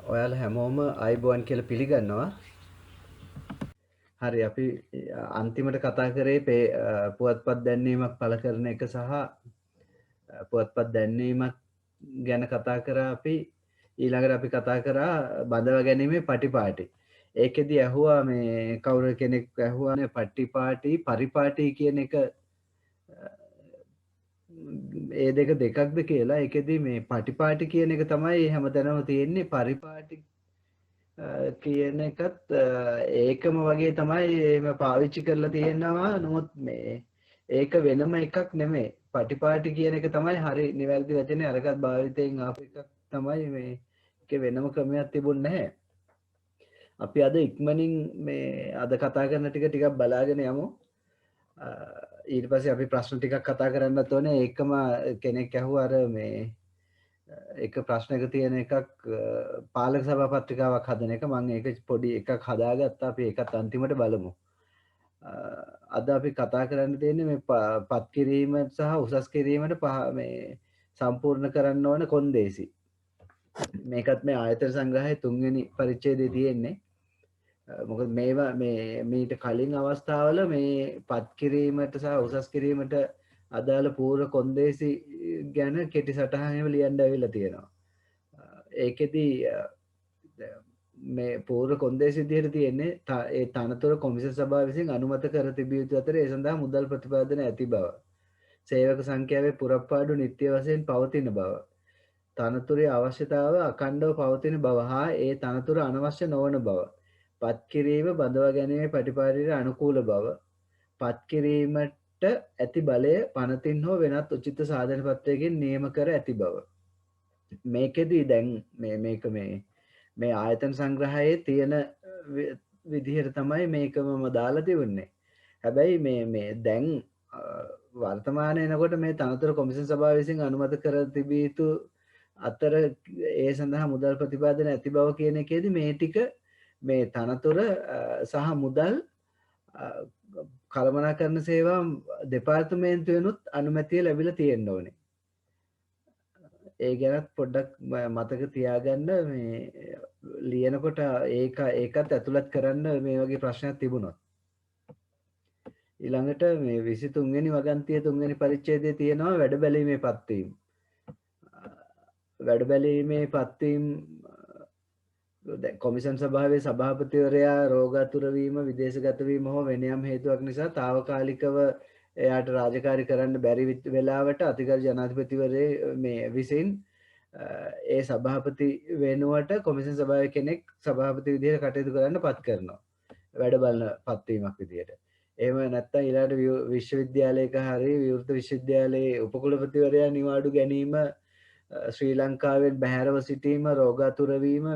ඔයාලා හැමෝම ආයිබෝන් කියලා පිළිගන්නවා. හරි අපි අන්තිමට කතා කරේ පුවත්පත් දැන්වීමක් පළ කරන එක සහ පුවත්පත් දැන්වීමක් ගැන කතා කරා අපි. ඊළඟට අපි කතා කරා බඳවා ගැනීමේ පටිපාටි. ඒකෙදි ඇහුවා මේ කවුරු කෙනෙක් ඇහුවානේ පටිපාටි පරිපාටි කියන එක ඒ දෙක දෙකක්ද කියලා. ඒකෙදි මේ පටිපාටි කියන එක තමයි හැමතැනම තියෙන්නේ. පරිපාටි කියන එකත් ඒකම වගේ තමයි එහෙම පාවිච්චි කරලා තියෙනවා. නමුත් මේ ඒක වෙනම එකක් නෙමෙයි. පටිපාටි කියන එක තමයි හරි නිවැරදි වචනේ. අරකට භාවිතයෙන් ආපු එකක් තමයි මේ. ඒකේ වෙනම ක්‍රමයක් තිබුණ නැහැ. අපි අද ඉක්මනින් මේ අද කතා කරන ටිකක් බලාගෙන යමු. ඊට පස්සේ අපි ප්‍රශ්න ටිකක් කතා කරන්නත් ඕනේ. ඒකම කෙනෙක් ඇහුවා අර මේ එක ප්‍රශ්නයක තියෙන එකක් පාලක සභා පත්‍රිකාවක් හදන එක. මම ඒක පොඩි එකක් හදාගත්තා. අපි ඒකත් අන්තිමට බලමු. අද අපි කතා කරන්න තියෙන්නේ මේ පත් කිරීම සහ උසස් කිරීමට මේ සම්පූර්ණ කරන්න ඕන කොන්දේසි. මේකත් මේ ආයතන සංග්‍රහයේ 3 වෙනි පරිච්ඡේදයේ තියෙන්නේ. මොකද මේවා මේ මීට කලින් අවස්ථාවල මේ පත් කිරීමට සහ උසස් කිරීමට අදාළ පූර්ව කොන්දේසි ගැන කෙටි සටහනම ලියන්න ඇවිල්ලා තියෙනවා. ඒකෙදි මේ පූර්ව කොන්දේසි විදිහට තියෙන්නේ ඒ තනතුර කොමිසම් සභාව විසින් අනුමත කර තිබිය යුතු අතර ඒ සඳහා මුදල් ප්‍රතිපාදන ඇති බව. සේවක සංඛ්‍යාවේ පුරප්පාඩු නිත්‍ය වශයෙන් පවතින බව. තනතුරේ අවශ්‍යතාව අඛණ්ඩව පවතින බව හා ඒ තනතුර අනවශ්‍ය නොවන බව. පත් කිරීම බඳවා ගැනීමේ ප්‍රතිපාදනයට අනුකූල බව. පත් කිරීමට ඇති බලය පනතින් හෝ වෙනත් උචිත සාධන පත්‍රයකින් නියම කර ඇති බව. මේකෙදී දැන් මේක මේ ආයතන සංග්‍රහයේ තියෙන විදිහට තමයි මේකම දාලා තිබුණේ. හැබැයි මේ දැන් වර්තමානයේ එනකොට මේ තනතුර කොමිසම් සභාව විසින් අනුමත කර තිබිය යුතු අතර ඒ සඳහා මුදල් ප්‍රතිපාදන ඇති බව කියන එකේදී මේ ටික මේ තනතුර සහ මුදල් කළමනාකරණ සේවා දෙපාර්තමේන්තුවෙනුත් අනුමැතිය ලැබිලා තියෙන්න ඕනේ. ඒ ගැනත් පොඩ්ඩක් මතක තියාගන්න. මේ ලියනකොට ඒකත් ඇතුළත් කරන්න මේ වගේ ප්‍රශ්නයක් තිබුණොත්. ඊළඟට මේ 23 වෙනි වගන්තිය 3 වෙනි පරිච්ඡේදයේ තියෙනවා වැඩ බැලීමේ පත්වීම. වැඩ බැලීමේ පත්වීම කොමිසම් සභාවේ සභාපතිවරයා රෝගාතුර වීම, විදේශගත වීම හෝ වෙන යම් හේතුවක් නිසා తాවකාලිකව එයාට රාජකාරී කරන්න බැරි වෙලාවට අතිගරු ජනාධිපතිවරයා මේ විසින් ඒ සභාපති වෙනුවට කොමිසම් සභාවේ කෙනෙක් සභාපති විදිහට කටයුතු කරන්න පත් කරනවා. වැඩ බලන පත්වීමක් විදිහට. එහෙම නැත්නම් ඊළඟට විශ්වවිද්‍යාලයක හරි විවෘත විශ්වවිද්‍යාලයේ උපකුලපතිවරයා නිවාඩු ගැනීම, ශ්‍රී ලංකාවෙන් බැහැරව සිටීම, රෝගාතුර වීම,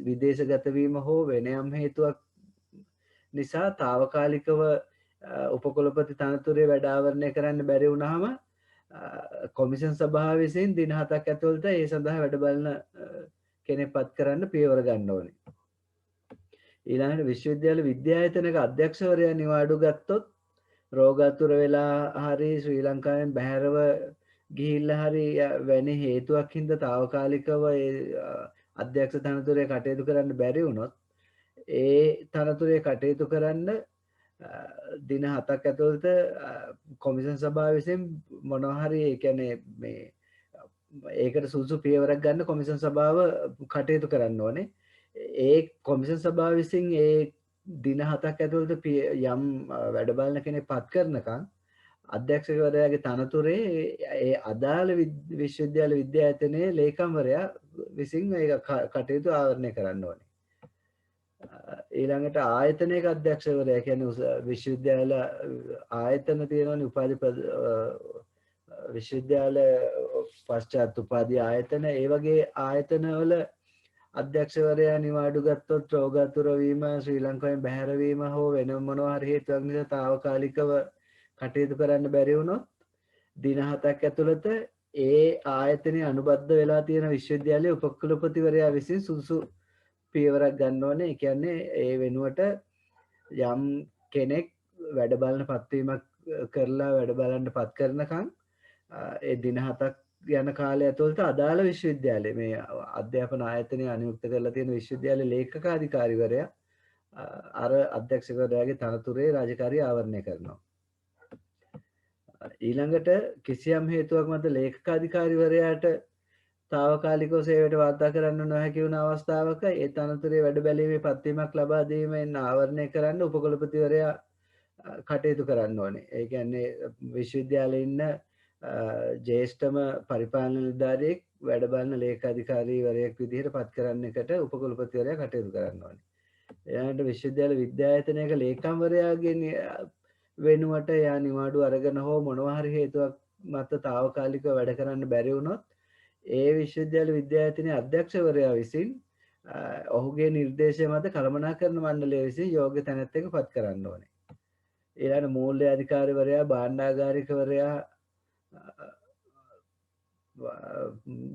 විදේශගත වීම හෝ වෙන යම් හේතුවක් නිසා తాවකාලිකව උපකුලපති තනතුරේ වැඩ ආවරණය කරන්න බැරි වුණාම කොමිසම් සභාව විසින් දින 7ක් ඇතුළත ඒ සඳහා වැඩ බලන කෙනෙක් පත් කරන්න පියවර ගන්න ඕනේ. ඊළඟට විශ්වවිද්‍යාල විද්‍යායතනක අධ්‍යක්ෂවරයා නිවාඩු ගත්තොත්, රෝගාතුර වෙලා හරි ශ්‍රී ලංකාවෙන් බැහැරව ගිහිල්ලා හරි වැනි හේතුවක් හින්දා తాවකාලිකව ඒ අධ්‍යක්ෂ තනතුරේ කටයුතු කරන්න බැරි වුණොත්, ඒ තනතුරේ කටයුතු කරන්න දින 7ක් ඇතුළත කොමිසම් සභාව විසින් මොනවා හරි ඒ කියන්නේ මේ ඒකට සුදුසු පියවරක් ගන්න කොමිසම් සභාව කටයුතු කරන්න ඕනේ. ඒ කොමිසම් සභාව විසින් ඒ දින 7ක් ඇතුළත යම් වැඩ බලන කෙනෙක් පත් කරනකම් අධ්‍යක්ෂකවරයාගේ තනතුරේ ඒ අදාළ විශ්වවිද්‍යාල විද්‍යායතනයේ ලේකම්වරයා විසින් ඒක කටයුතු ආවරණය කරන්න ඕනේ. ඊළඟට ආයතනයක අධ්‍යක්ෂකවරයා කියන්නේ විශ්වවිද්‍යාල ආයතන තියෙනවනේ උපාධි විශ්වවිද්‍යාල පශ්චාත් උපාධි ආයතන, ඒ වගේ ආයතනවල අධ්‍යක්ෂවරයා නිවාඩු ගත්තොත්, රෝගාතුර වීම, ශ්‍රී ලංකාවෙන් බැහැර වීම හෝ වෙන මොනවා හරි හේතුවක් නිසා తాවකාලිකව කටයුතු කරන්න බැරි වුණොත්, දින 7ක් ඇතුළත ඒ ආයතනයේ අනුබද්ධ වෙලා තියෙන විශ්වවිද්‍යාලයේ උපකුලපතිවරයා විසින් සුදුසු පියවරක් ගන්න ඕනේ. ඒ කියන්නේ ඒ වෙනුවට යම් කෙනෙක් වැඩ බලන පත්වීමක් කරලා වැඩ බලන්න පත් කරනකම් ඒ දින 7ක් යන කාලය ඇතුළත අදාළ විශ්වවිද්‍යාලයේ මේ අධ්‍යාපන ආයතනය අනුයුක්ත කරලා තියෙන විශ්වවිද්‍යාලයේ ලේකකාධිකාරිවරයා අර අධ්‍යක්ෂකවරයාගේ තනතුරේ රාජකාරිය ආවරණය කරනවා. ඊළඟට කිසියම් හේතුවක් මත ලේකකාධිකාරිවරයාට తాවකාලිකව සේවයට වාර්තා කරන්න නොහැකි වුණ අවස්ථාවක ඒ තනතුරේ වැඩ බැලීමේ පත්වීමක් ලබා දීමෙන් ආවරණය කරන්න උපකුලපතිවරයා කටයුතු කරන්න ඕනේ. ඒ කියන්නේ විශ්වවිද්‍යාලයේ ඉන්න ජේෂ්ඨම පරිපාලන නිලධාරියෙක් වැඩ බලන ලේකාධිකාරීවරයෙක් විදිහට පත් කරන්න එකට උපකුලපතිවරයා කටයුතු කරන්න ඕනේ. එයාට විශ්වවිද්‍යාල විද්‍යායතනයක ලේකම්වරයාගේ වෙනුවට එයා නිවාඩු අරගෙන හෝ මොනවා හරි හේතුවක් මත తాවකාලිකව වැඩ කරන්න බැරි වුණොත් ඒ විශ්වවිද්‍යාල විද්‍යායතනයේ අධ්‍යක්ෂවරයා විසින් ඔහුගේ නිර්දේශය මත කළමනාකරණ මණ්ඩලය විසින් යෝග්‍ය තැනැත්තෙකු පත් කරන්න ඕනේ. ඊළඟ මූල්‍ය අධිකාරිවරයා භාණ්ඩාගාරිකවරයා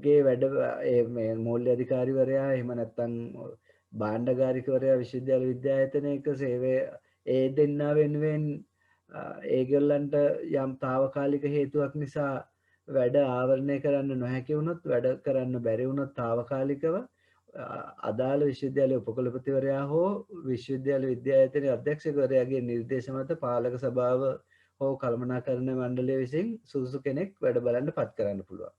ගේ වැඩ මේ මූල්‍ය අධිකාරිවරයා එහෙම නැත්නම් භාණ්ඩාගාරිකවරයා විශ්වවිද්‍යාල විද්‍යායතනයක සේවය ඒ දෙන්නා වෙනුවෙන් ඒගොල්ලන්ට යම් తాවකාලික හේතුවක් නිසා වැඩ ආවරණය කරන්න නොහැකි වුණොත් වැඩ කරන්න බැරි වුණොත් తాවකාලිකව අදාළ විශ්වවිද්‍යාලයේ උපකුලපතිවරයා හෝ විශ්වවිද්‍යාල විද්‍යායතනයේ අධ්‍යක්ෂකවරයාගේ නිර්දේශ මත පාලක සභාව හෝ කළමනාකරණ මණ්ඩලය විසින් සුදුසු කෙනෙක් වැඩ බලන්න පත් කරන්න පුළුවන්.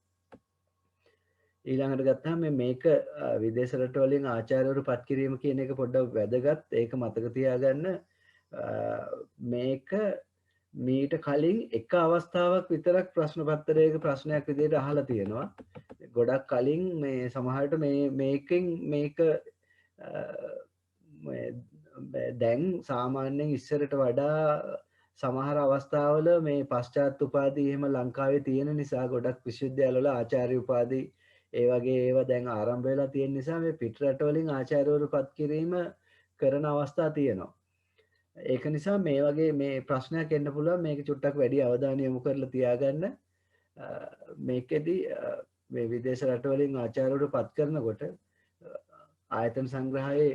ඊළඟට ගත්තාම මේක විදේශ රටවලින් ආචාර්යවරු පත් කිරීම කියන එක පොඩ්ඩක් වැදගත්. ඒක මතක තියාගන්න. මේක මීට කලින් එක අවස්ථාවක් විතරක් ප්‍රශ්න පත්‍රයක ප්‍රශ්නයක් විදිහට අහලා තියෙනවා. ගොඩක් කලින් මේ සමහරට මේකෙන් මේක දැන් සාමාන්‍යයෙන් ඉස්සරට වඩා සමහර අවස්ථාවල මේ පශ්චාත් උපාධි එහෙම ලංකාවේ තියෙන නිසා ගොඩක් විශ්වවිද්‍යාලවල ආචාර්ය උපාධි ඒ වගේ ඒවා දැන් ආරම්භ වෙලා තියෙන නිසා මේ පිට රටවලින් ආචාර්යවරු පත් කිරීම කරන අවස්ථා තියෙනවා. ඒක නිසා මේ වගේ මේ ප්‍රශ්නයක් එන්න පුළුවන්. මේක චුට්ටක් වැඩි අවධානය යොමු කරලා තියාගන්න. මේකෙදි මේ විදේශ රටවලින් ආචාර්යවරු පත් කරනකොට ආයතන සංග්‍රහයේ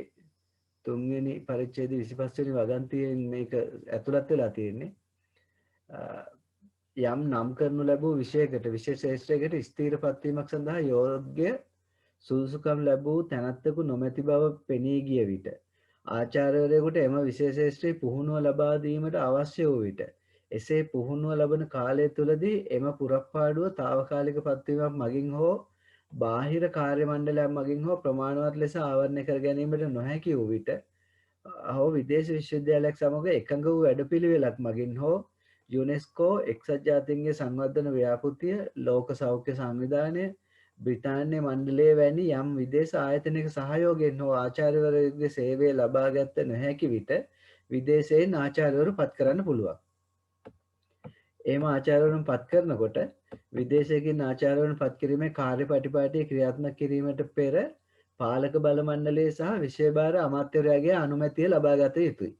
3 වෙනි පරිච්ඡේදයේ 25 වෙනි වගන්තියෙන් මේක ඇතුළත් වෙලා තියෙන්නේ. යම් නම් කරනු ලැබූ විෂයකට විශේෂ ශාස්ත්‍රයකට ස්ථීර පත්වීමක් සඳහා යෝග්‍ය සුදුසුකම් ලැබූ තැනැත්තෙකු නොමැති බව පෙනී ගිය විට ආචාර්යවරයෙකුට එම විශේෂ ශාස්ත්‍රයේ පුහුණුව ලබා දීමට අවශ්‍ය වූ විට එසේ පුහුණුව ලබන කාලය තුලදී එම පුරප්පාඩුව తాවකාලික පත්වීමක් මගින් හෝ බාහිර කාර්ය මණ්ඩලයක් මගින් හෝ ප්‍රමාණවත් ලෙස ආවරණය කර ගැනීමට නොහැකි වූ විට හෝ විදේශ විශ්වවිද්‍යාලයක් සමග එකඟ වූ වැඩපිළිවෙලක් මගින් හෝ යුනෙස්කෝ එක්සත් ජාතීන්ගේ සංවර්ධන ව්‍යාපෘතිය ලෝක සෞඛ්‍ය සංවිධානය බ්‍රිතාන්‍ය මණ්ඩලය වැනි යම් විදේශ ආයතනයක සහයෝගයෙන් හෝ ආචාර්යවරයෙකුගේ සේවය ලබා ගත නොහැකි විට විදේශයෙන් ආචාර්යවරු පත් කරන්න පුළුවන්. එහෙම ආචාර්යවරුන් පත් කරනකොට විදේශයකින් ආචාර්යවරුන් පත් කිරීමේ කාර්යපටිපාටිය ක්‍රියාත්මක කිරීමට පෙර පාලක බල මණ්ඩලය සහ විෂය භාර අමාත්‍යවරයාගේ අනුමැතිය ලබා ගත යුතුයි.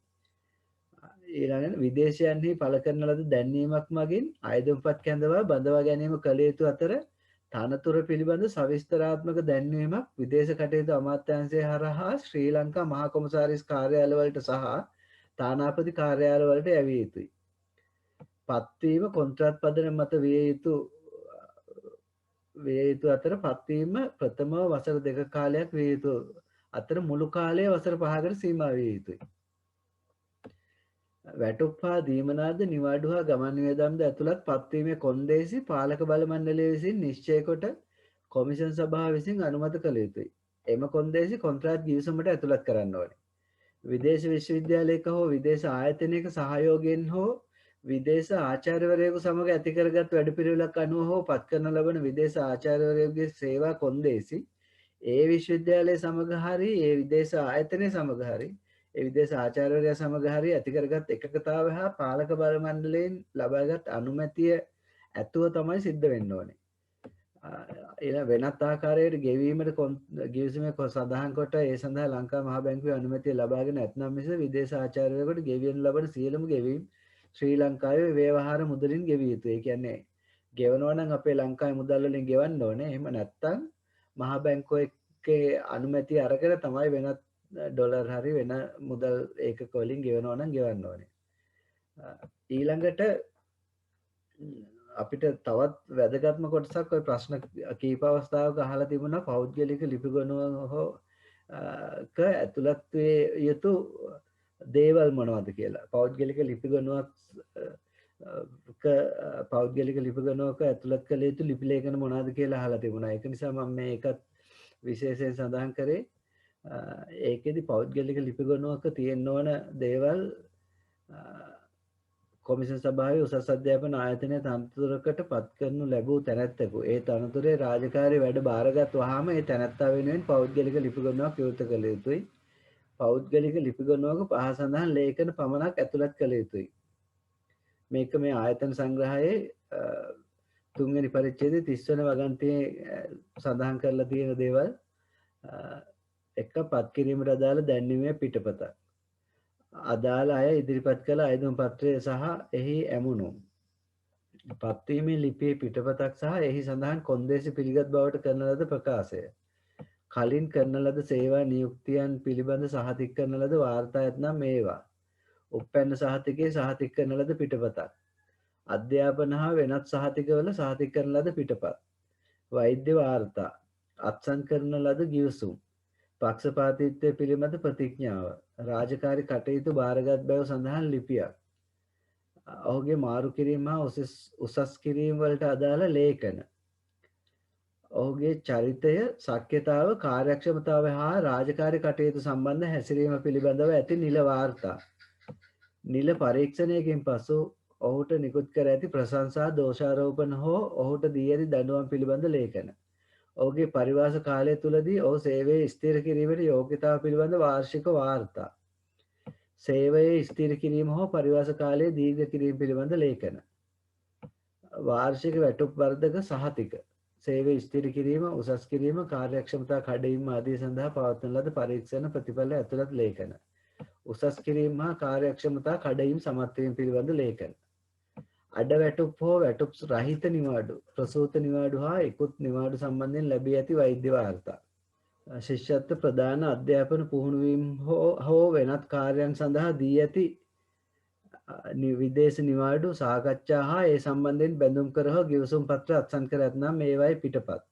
ඊළඟට විදේශයන්හි පළ කරන ලද දැන්වීමක් මගින් ආයුධපත් කැඳවා බඳවා ගැනීම කළ යුතු අතර තනතුර පිළිබඳ සවිස්තරාත්මක දැන්වීමක් විදේශ කටයුතු අමාත්‍යාංශය හරහා ශ්‍රී ලංකා මහා කොමසාරිස් කාර්යාලවලට සහ තානාපති කාර්යාලවලට යැවිය යුතුයි. පත්වීම කොන්ත්‍රාත් පදනම මත විය යුතු අතර පත්වීම ප්‍රථම වසර 2 කාලයක් විය යුතු අතර මුළු කාලය වසර 5කට සීමා විය යුතුයි. වැටුප් හා දීමනාද නිවාඩු හා ගමන් වියදම්ද ඇතුළත් පත්වීමේ කොන්දේසි පාලක බල මණ්ඩලය විසින් නිශ්චය කොට කොමිෂන් සභාව විසින් අනුමත කළ යුතුයි. එම කොන්දේසි කොන්ත්‍රාත් ගිවිසුමට ඇතුළත් කරන්න ඕනේ. විදේශ විශ්වවිද්‍යාලයක හෝ විදේශ ආයතනයක සහයෝගයෙන් හෝ විදේශ ආචාර්යවරයෙකු සමග ඇති කරගත් වැඩපිළිවෙලක් අනුව හෝ පත් කරන ලබන විදේශ ආචාර්යවරයෙකුගේ සේවා කොන්දේසි ඒ විශ්වවිද්‍යාලය සමග හරි ඒ විදේශ ආයතනය සමග හරි ඒ විදේශ ආචාර්යවරයා සමග හරි ඇති කරගත් එකඟතාවය හා පාලක බල මණ්ඩලයෙන් ලබාගත් අනුමැතිය ඇතුව තමයි සිද්ධ වෙන්න ඕනේ. වෙනත් ආකාරයකට ගෙවීමට ගිවිසුමේ සඳහන් කොට ඒ සඳහා ලංකා මහා බැංකුවේ අනුමැතිය ලබාගෙන නැත්නම් මිස විදේශ ආචාර්යවරයෙකුට ගෙවියන ලබන සියලුම ගෙවීම් ශ්‍රී ලංකාවේ ව්‍යවහාර මුදලින් ගෙවිය යුතුයි. ඒ කියන්නේ ගෙවනවා නම් අපේ ලංකාවේ මුදල් වලින් ගෙවන්න ඕනේ. එහෙම නැත්නම් මහා බැංකුවේ අනුමැතිය අරගෙන තමයි වෙනත් ඩොලර් හරි වෙන මුදල් ඒකක වලින් ගෙවනවා නම් ගෙවන්න ඕනේ. ඊළඟට අපිට තවත් වැදගත්ම කොටසක් ඔය ප්‍රශ්න කීප අවස්ථාවක අහලා තිබුණා පෞද්ගලික ලිපිගොනුව හෝ ඇතුළත් වේ යුතු දේවල් මොනවද කියලා. පෞද්ගලික ලිපිගොනුවක් පෞද්ගලික ලිපිගොනුවක ඇතුළත් කළ යුතු ලිපි ලේඛන මොනවද කියලා අහලා තිබුණා. ඒක නිසා මම මේකත් විශේෂයෙන් සඳහන් කරේ. ඒකෙදි පෞද්ගලික ලිපිගොනුවක තියෙන්න ඕන දේවල් කොමිෂන් සභාවේ උසස් අධ්‍යාපන ආයතනයේ තනතුරකට පත් කරනු ලැබූ තැනැත්තෙකු ඒ තනතුරේ රාජකාරී වැඩ බාරගත් වහාම ඒ තැනැත්තා වෙනුවෙන් පෞද්ගලික ලිපිගොනුවක් විවෘත කළ යුතුයි. පෞද්ගලික ලිපිගොනුවක පහ සඳහන් ලේඛන පමණක් ඇතුළත් කළ යුතුයි. මේක මේ ආයතන සංග්‍රහයේ 3 වෙනි පරිච්ඡේදයේ 30 වෙනි වගන්තියේ සඳහන් කරලා තියෙන දේවල් එක පත් කිරීමට අදාළ දැන්වීමේ පිටපත අදාළ අය ඉදිරිපත් කළ අයදුම් පත්‍රය සහ එහි ඇමුණුම් පත්වීමේ ලිපියේ පිටපතක් සහ එහි සඳහන් කොන්දේසි පිළිගත් බවට කරන ලද ප්‍රකාශය කලින් කරන ලද සේවා නියුක්තියන් පිළිබඳ සහතික කරන ලද වාර්තා ඇතනම් මේවා උප්පැන්න සහතිකයේ සහතික කරන ලද පිටපතක් අධ්‍යාපන හා වෙනත් සහතිකවල සහතික කරන ලද පිටපත් වෛද්‍ය වාර්තා අත්සන් කරන ලද ගිවිසුම් පක්ෂපාතීත්වය පිළිබඳ ප්‍රතිඥාව රාජකාරී කටයුතු බාරගත් බව සඳහන් ලිපියක් ඔහුගේ මාරු කිරීම හා උසස් කිරීම වලට අදාළ ලේඛන ඔහුගේ චරිතය ශක්්‍යතාව කාර්යක්ෂමතාව හා රාජකාරී කටයුතු සම්බන්ධ හැසිරීම පිළිබඳව ඇති නිල වාර්තා නිල පරීක්ෂණයකින් පසු ඔහුට නිකුත් කර ඇති ප්‍රශංසා දෝෂාරෝපණ හෝ ඔහුට දී ඇති දඬුවම් පිළිබඳ ලේඛන ඔහුගේ පරිවාස කාලය තුලදී ඔහු සේවයේ ස්ථිර කිරීමට යෝග්‍යතාව පිළිබඳ වාර්ෂික වාර්තා සේවයේ ස්ථිර කිරීම හෝ පරිවාස කාලය දීර්ඝ කිරීම පිළිබඳ ලේඛන වාර්ෂික වැටුප් වර්ධක සහතික සේවයේ ස්ථිර කිරීම උසස් කිරීම කාර්යක්ෂමතා කඩවීම ආදී සඳහා පවත්වන ලද පරීක්ෂණ ප්‍රතිඵල ඇතුළත් ලේඛන උසස් කිරීම හා කාර්යක්ෂමතා කඩවීම සමත් වීම පිළිබඳ ලේඛන අඩ වැටුප් හෝ වැටුප් රහිත නිවාඩු ප්‍රසූත නිවාඩු හා ඉක්ුත් නිවාඩු සම්බන්ධයෙන් ලැබී ඇති වෛද්‍ය වාර්තා ශිෂ්‍යත්ව ප්‍රදාන අධ්‍යාපන පුහුණුවීම් හෝ වෙනත් කාර්යයන් සඳහා දී ඇති විදේශ නිවාඩු සාකච්ඡා හා ඒ සම්බන්ධයෙන් බැඳුම් කර හෝ ගිවිසුම් පත්‍ර අත්සන් කර ඇතනම් මේවායි පිටපත්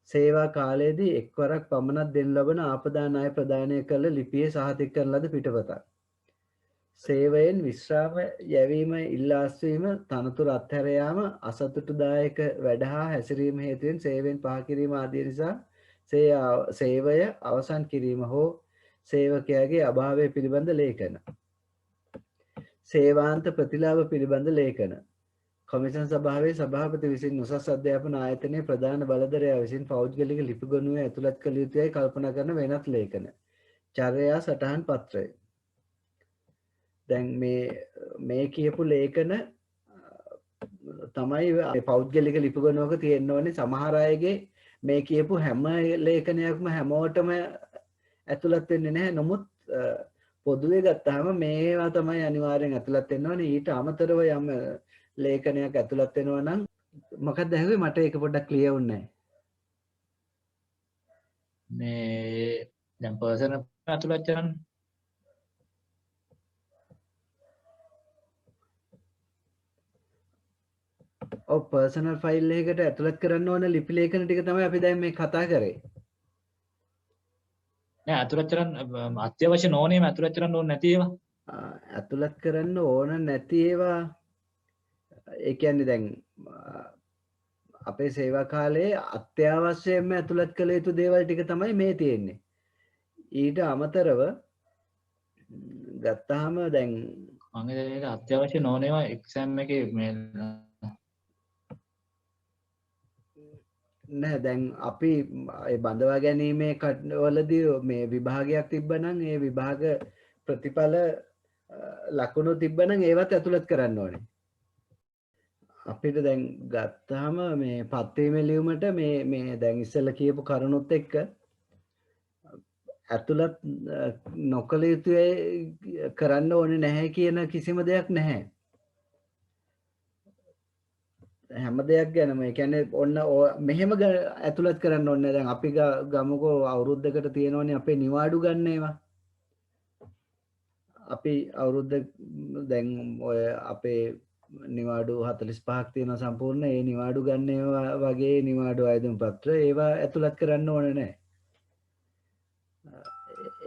සේවා කාලයේදී එක්වරක් පමණක් දෙනු ලබන ආපදා ණය ප්‍රදානය කළ ලිපියේ සහතික කරන ලද පිටපතක් සේවයෙන් විශ්‍රාම යැවීම ඉල්ලාස්වීම තනතුරු අත්හැර යාම අසතුටුදායක වැඩ හා හැසිරීම හේතුවෙන් සේවයෙන් පහ කිරීම ආදී නිසා සේවය අවසන් කිරීම හෝ සේවකයාගේ අභාවය පිළිබඳ ලේඛන සේවාන්ත ප්‍රතිලාභ පිළිබඳ ලේඛන කොමිෂන් සභාවේ සභාපති විසින් උසස් අධ්‍යාපන ආයතනයේ ප්‍රධාන බලධරයා විසින් පෞද්ගලික ලිපිගොනුවේ ඇතුළත් කළ යුතුයයි කල්පනා කරන වෙනත් ලේඛන චර්යා සටහන් පත්‍රය දැන් මේ කියපු ලේඛන තමයි පෞද්ගලික ලිපිගොනුවක තියෙන්න ඕනේ සමහර අයගේ මේ කියපු හැම ලේඛනයක්ම හැමෝටම ඇතුළත් වෙන්නේ නැහැ නමුත් පොදුවේ ගත්තාම මේවා තමයි අනිවාර්යෙන් ඇතුළත් වෙන්න ඕනේ ඊට අමතරව යම් ලේඛනයක් ඇතුළත් වෙනවා නම් මොකක්ද ඇහුවේ මට ඒක පොඩ්ඩක් ක්ලියර් වුණේ නැහැ මේ දැන් පර්සනල් ඇතුළත් කරන්න ඔව් පර්සනල් ෆයිල් එකකට ඇතුළත් කරන්න ඕන ලිපි ලේඛන ටික තමයි අපි දැන් මේ කතා කරේ නෑ ඇතුළත් කරන්න අත්‍යවශ්‍ය නොවනේම ඇතුළත් කරන්න ඕනේ නැති ඒවා ඇතුළත් කරන්න ඕන නැති ඒවා ඒ කියන්නේ දැන් අපේ සේවා කාලයේ අත්‍යවශ්‍යයෙන්ම ඇතුළත් කළ යුතු දේවල් ටික තමයි මේ තියෙන්නේ ඊට අමතරව ගත්තාම දැන් මම ඒක අත්‍යවශ්‍ය නොවනේවා එක්සෑම් එකේ මේ නෑ දැන් අපි බඳවා ගැනීමේ වලදී මේ විභාගයක් තිබ්බනම් ඒ විභාග ප්‍රතිඵල ලකුණු තිබ්බනම් ඒවත් ඇතුළත් කරන්න ඕනේ අපිට දැන් ගත්තාම මේ පත්වීමේ ලියුමට මේ දැන් ඉස්සෙල්ලා කියපු කරුණුත් එක්ක ඇතුළත් නොකළ යුතුයි කරන්න ඕනේ නැහැ කියන කිසිම දෙයක් නැහැ හැම දෙයක් ගැනම ඒ කියන්නේ ඔන්න මෙහෙම ඇතුළත් කරන්න ඕනේ දැන් අපි ගමුකෝ අවුරුද්දකට තියෙනවනේ අපේ නිවාඩු ගන්න ඒවා අපි අවුරුද්ද දැන් ඔය අපේ නිවාඩු 45ක් තියෙනවා සම්පූර්ණ. ඒ නිවාඩු ගන්න ඒවා වගේ නිවාඩු ආයතන පත්‍ර ඒවා ඇතුළත් කරන්න ඕනේ නැහැ.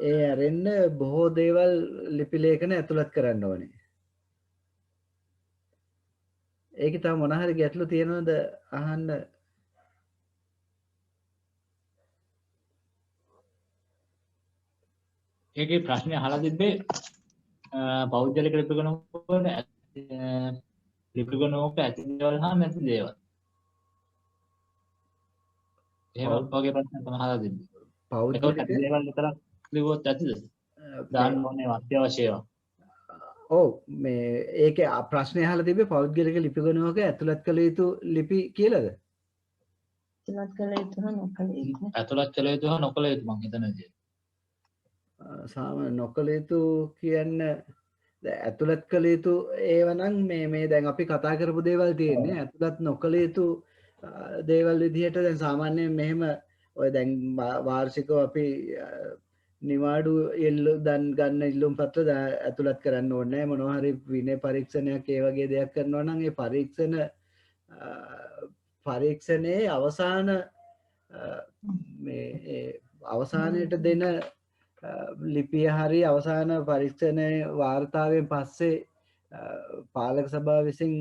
ඒ අරෙන්න බොහෝ දේවල් ලිපි ලේඛන ඇතුළත් කරන්න ඕනේ. ඒකේ තව මොන හරි ගැටලු තියෙනවද අහන්න? ඒකේ ප්‍රශ්නේ අහලා තිබ්බේ පෞද්ගලික ලිපිගණෝක ඇති දේවල් හා නැති දේවල්. එහෙම වගේ ප්‍රශ්න තමයි අහලා තිබ්බේ. ඒකත් පෞද්ගලික ඇති දේවල් විතරක් ලිව්වොත් ඇතිද? දාන්න ඕනේ අත්‍යවශ්‍ය ඒවා. ඔව් මේ ඒකේ ප්‍රශ්නේ අහලා තිබ්බේ පෞද්ගලික ලිපිගණුවක ඇතුළත් කළ යුතු ලිපි කියලාද? ඇතුළත් කළ යුතු හා නොකළ යුතු. ඇතුළත් කළ යුතු හා නොකළ යුතු මං හිතන්නේ. සාමාන්‍ය නොකළ යුතු කියන්න ඇතුළත් කළ යුතු ඒවා නම් මේ දැන් අපි කතා කරපු දේවල් තියෙන්නේ. ඇතුළත් නොකළ යුතු දේවල් විදිහට දැන් සාමාන්‍යයෙන් මෙහෙම ඔය දැන් වාර්ෂිකව අපි නිවාඩු ගන්න ඉල්ලුම් පත්‍ර ඇතුළත් කරන්න ඕනේ. මොනවා හරි විනය පරීක්ෂණයක් ඒ වගේ දෙයක් කරනවා නම් ඒ පරීක්ෂණයේ අවසාන මේ අවසානයට දෙන ලිපිය හරි අවසාන පරීක්ෂණයේ වාර්තාවෙන් පස්සේ පාලක සභාව විසින්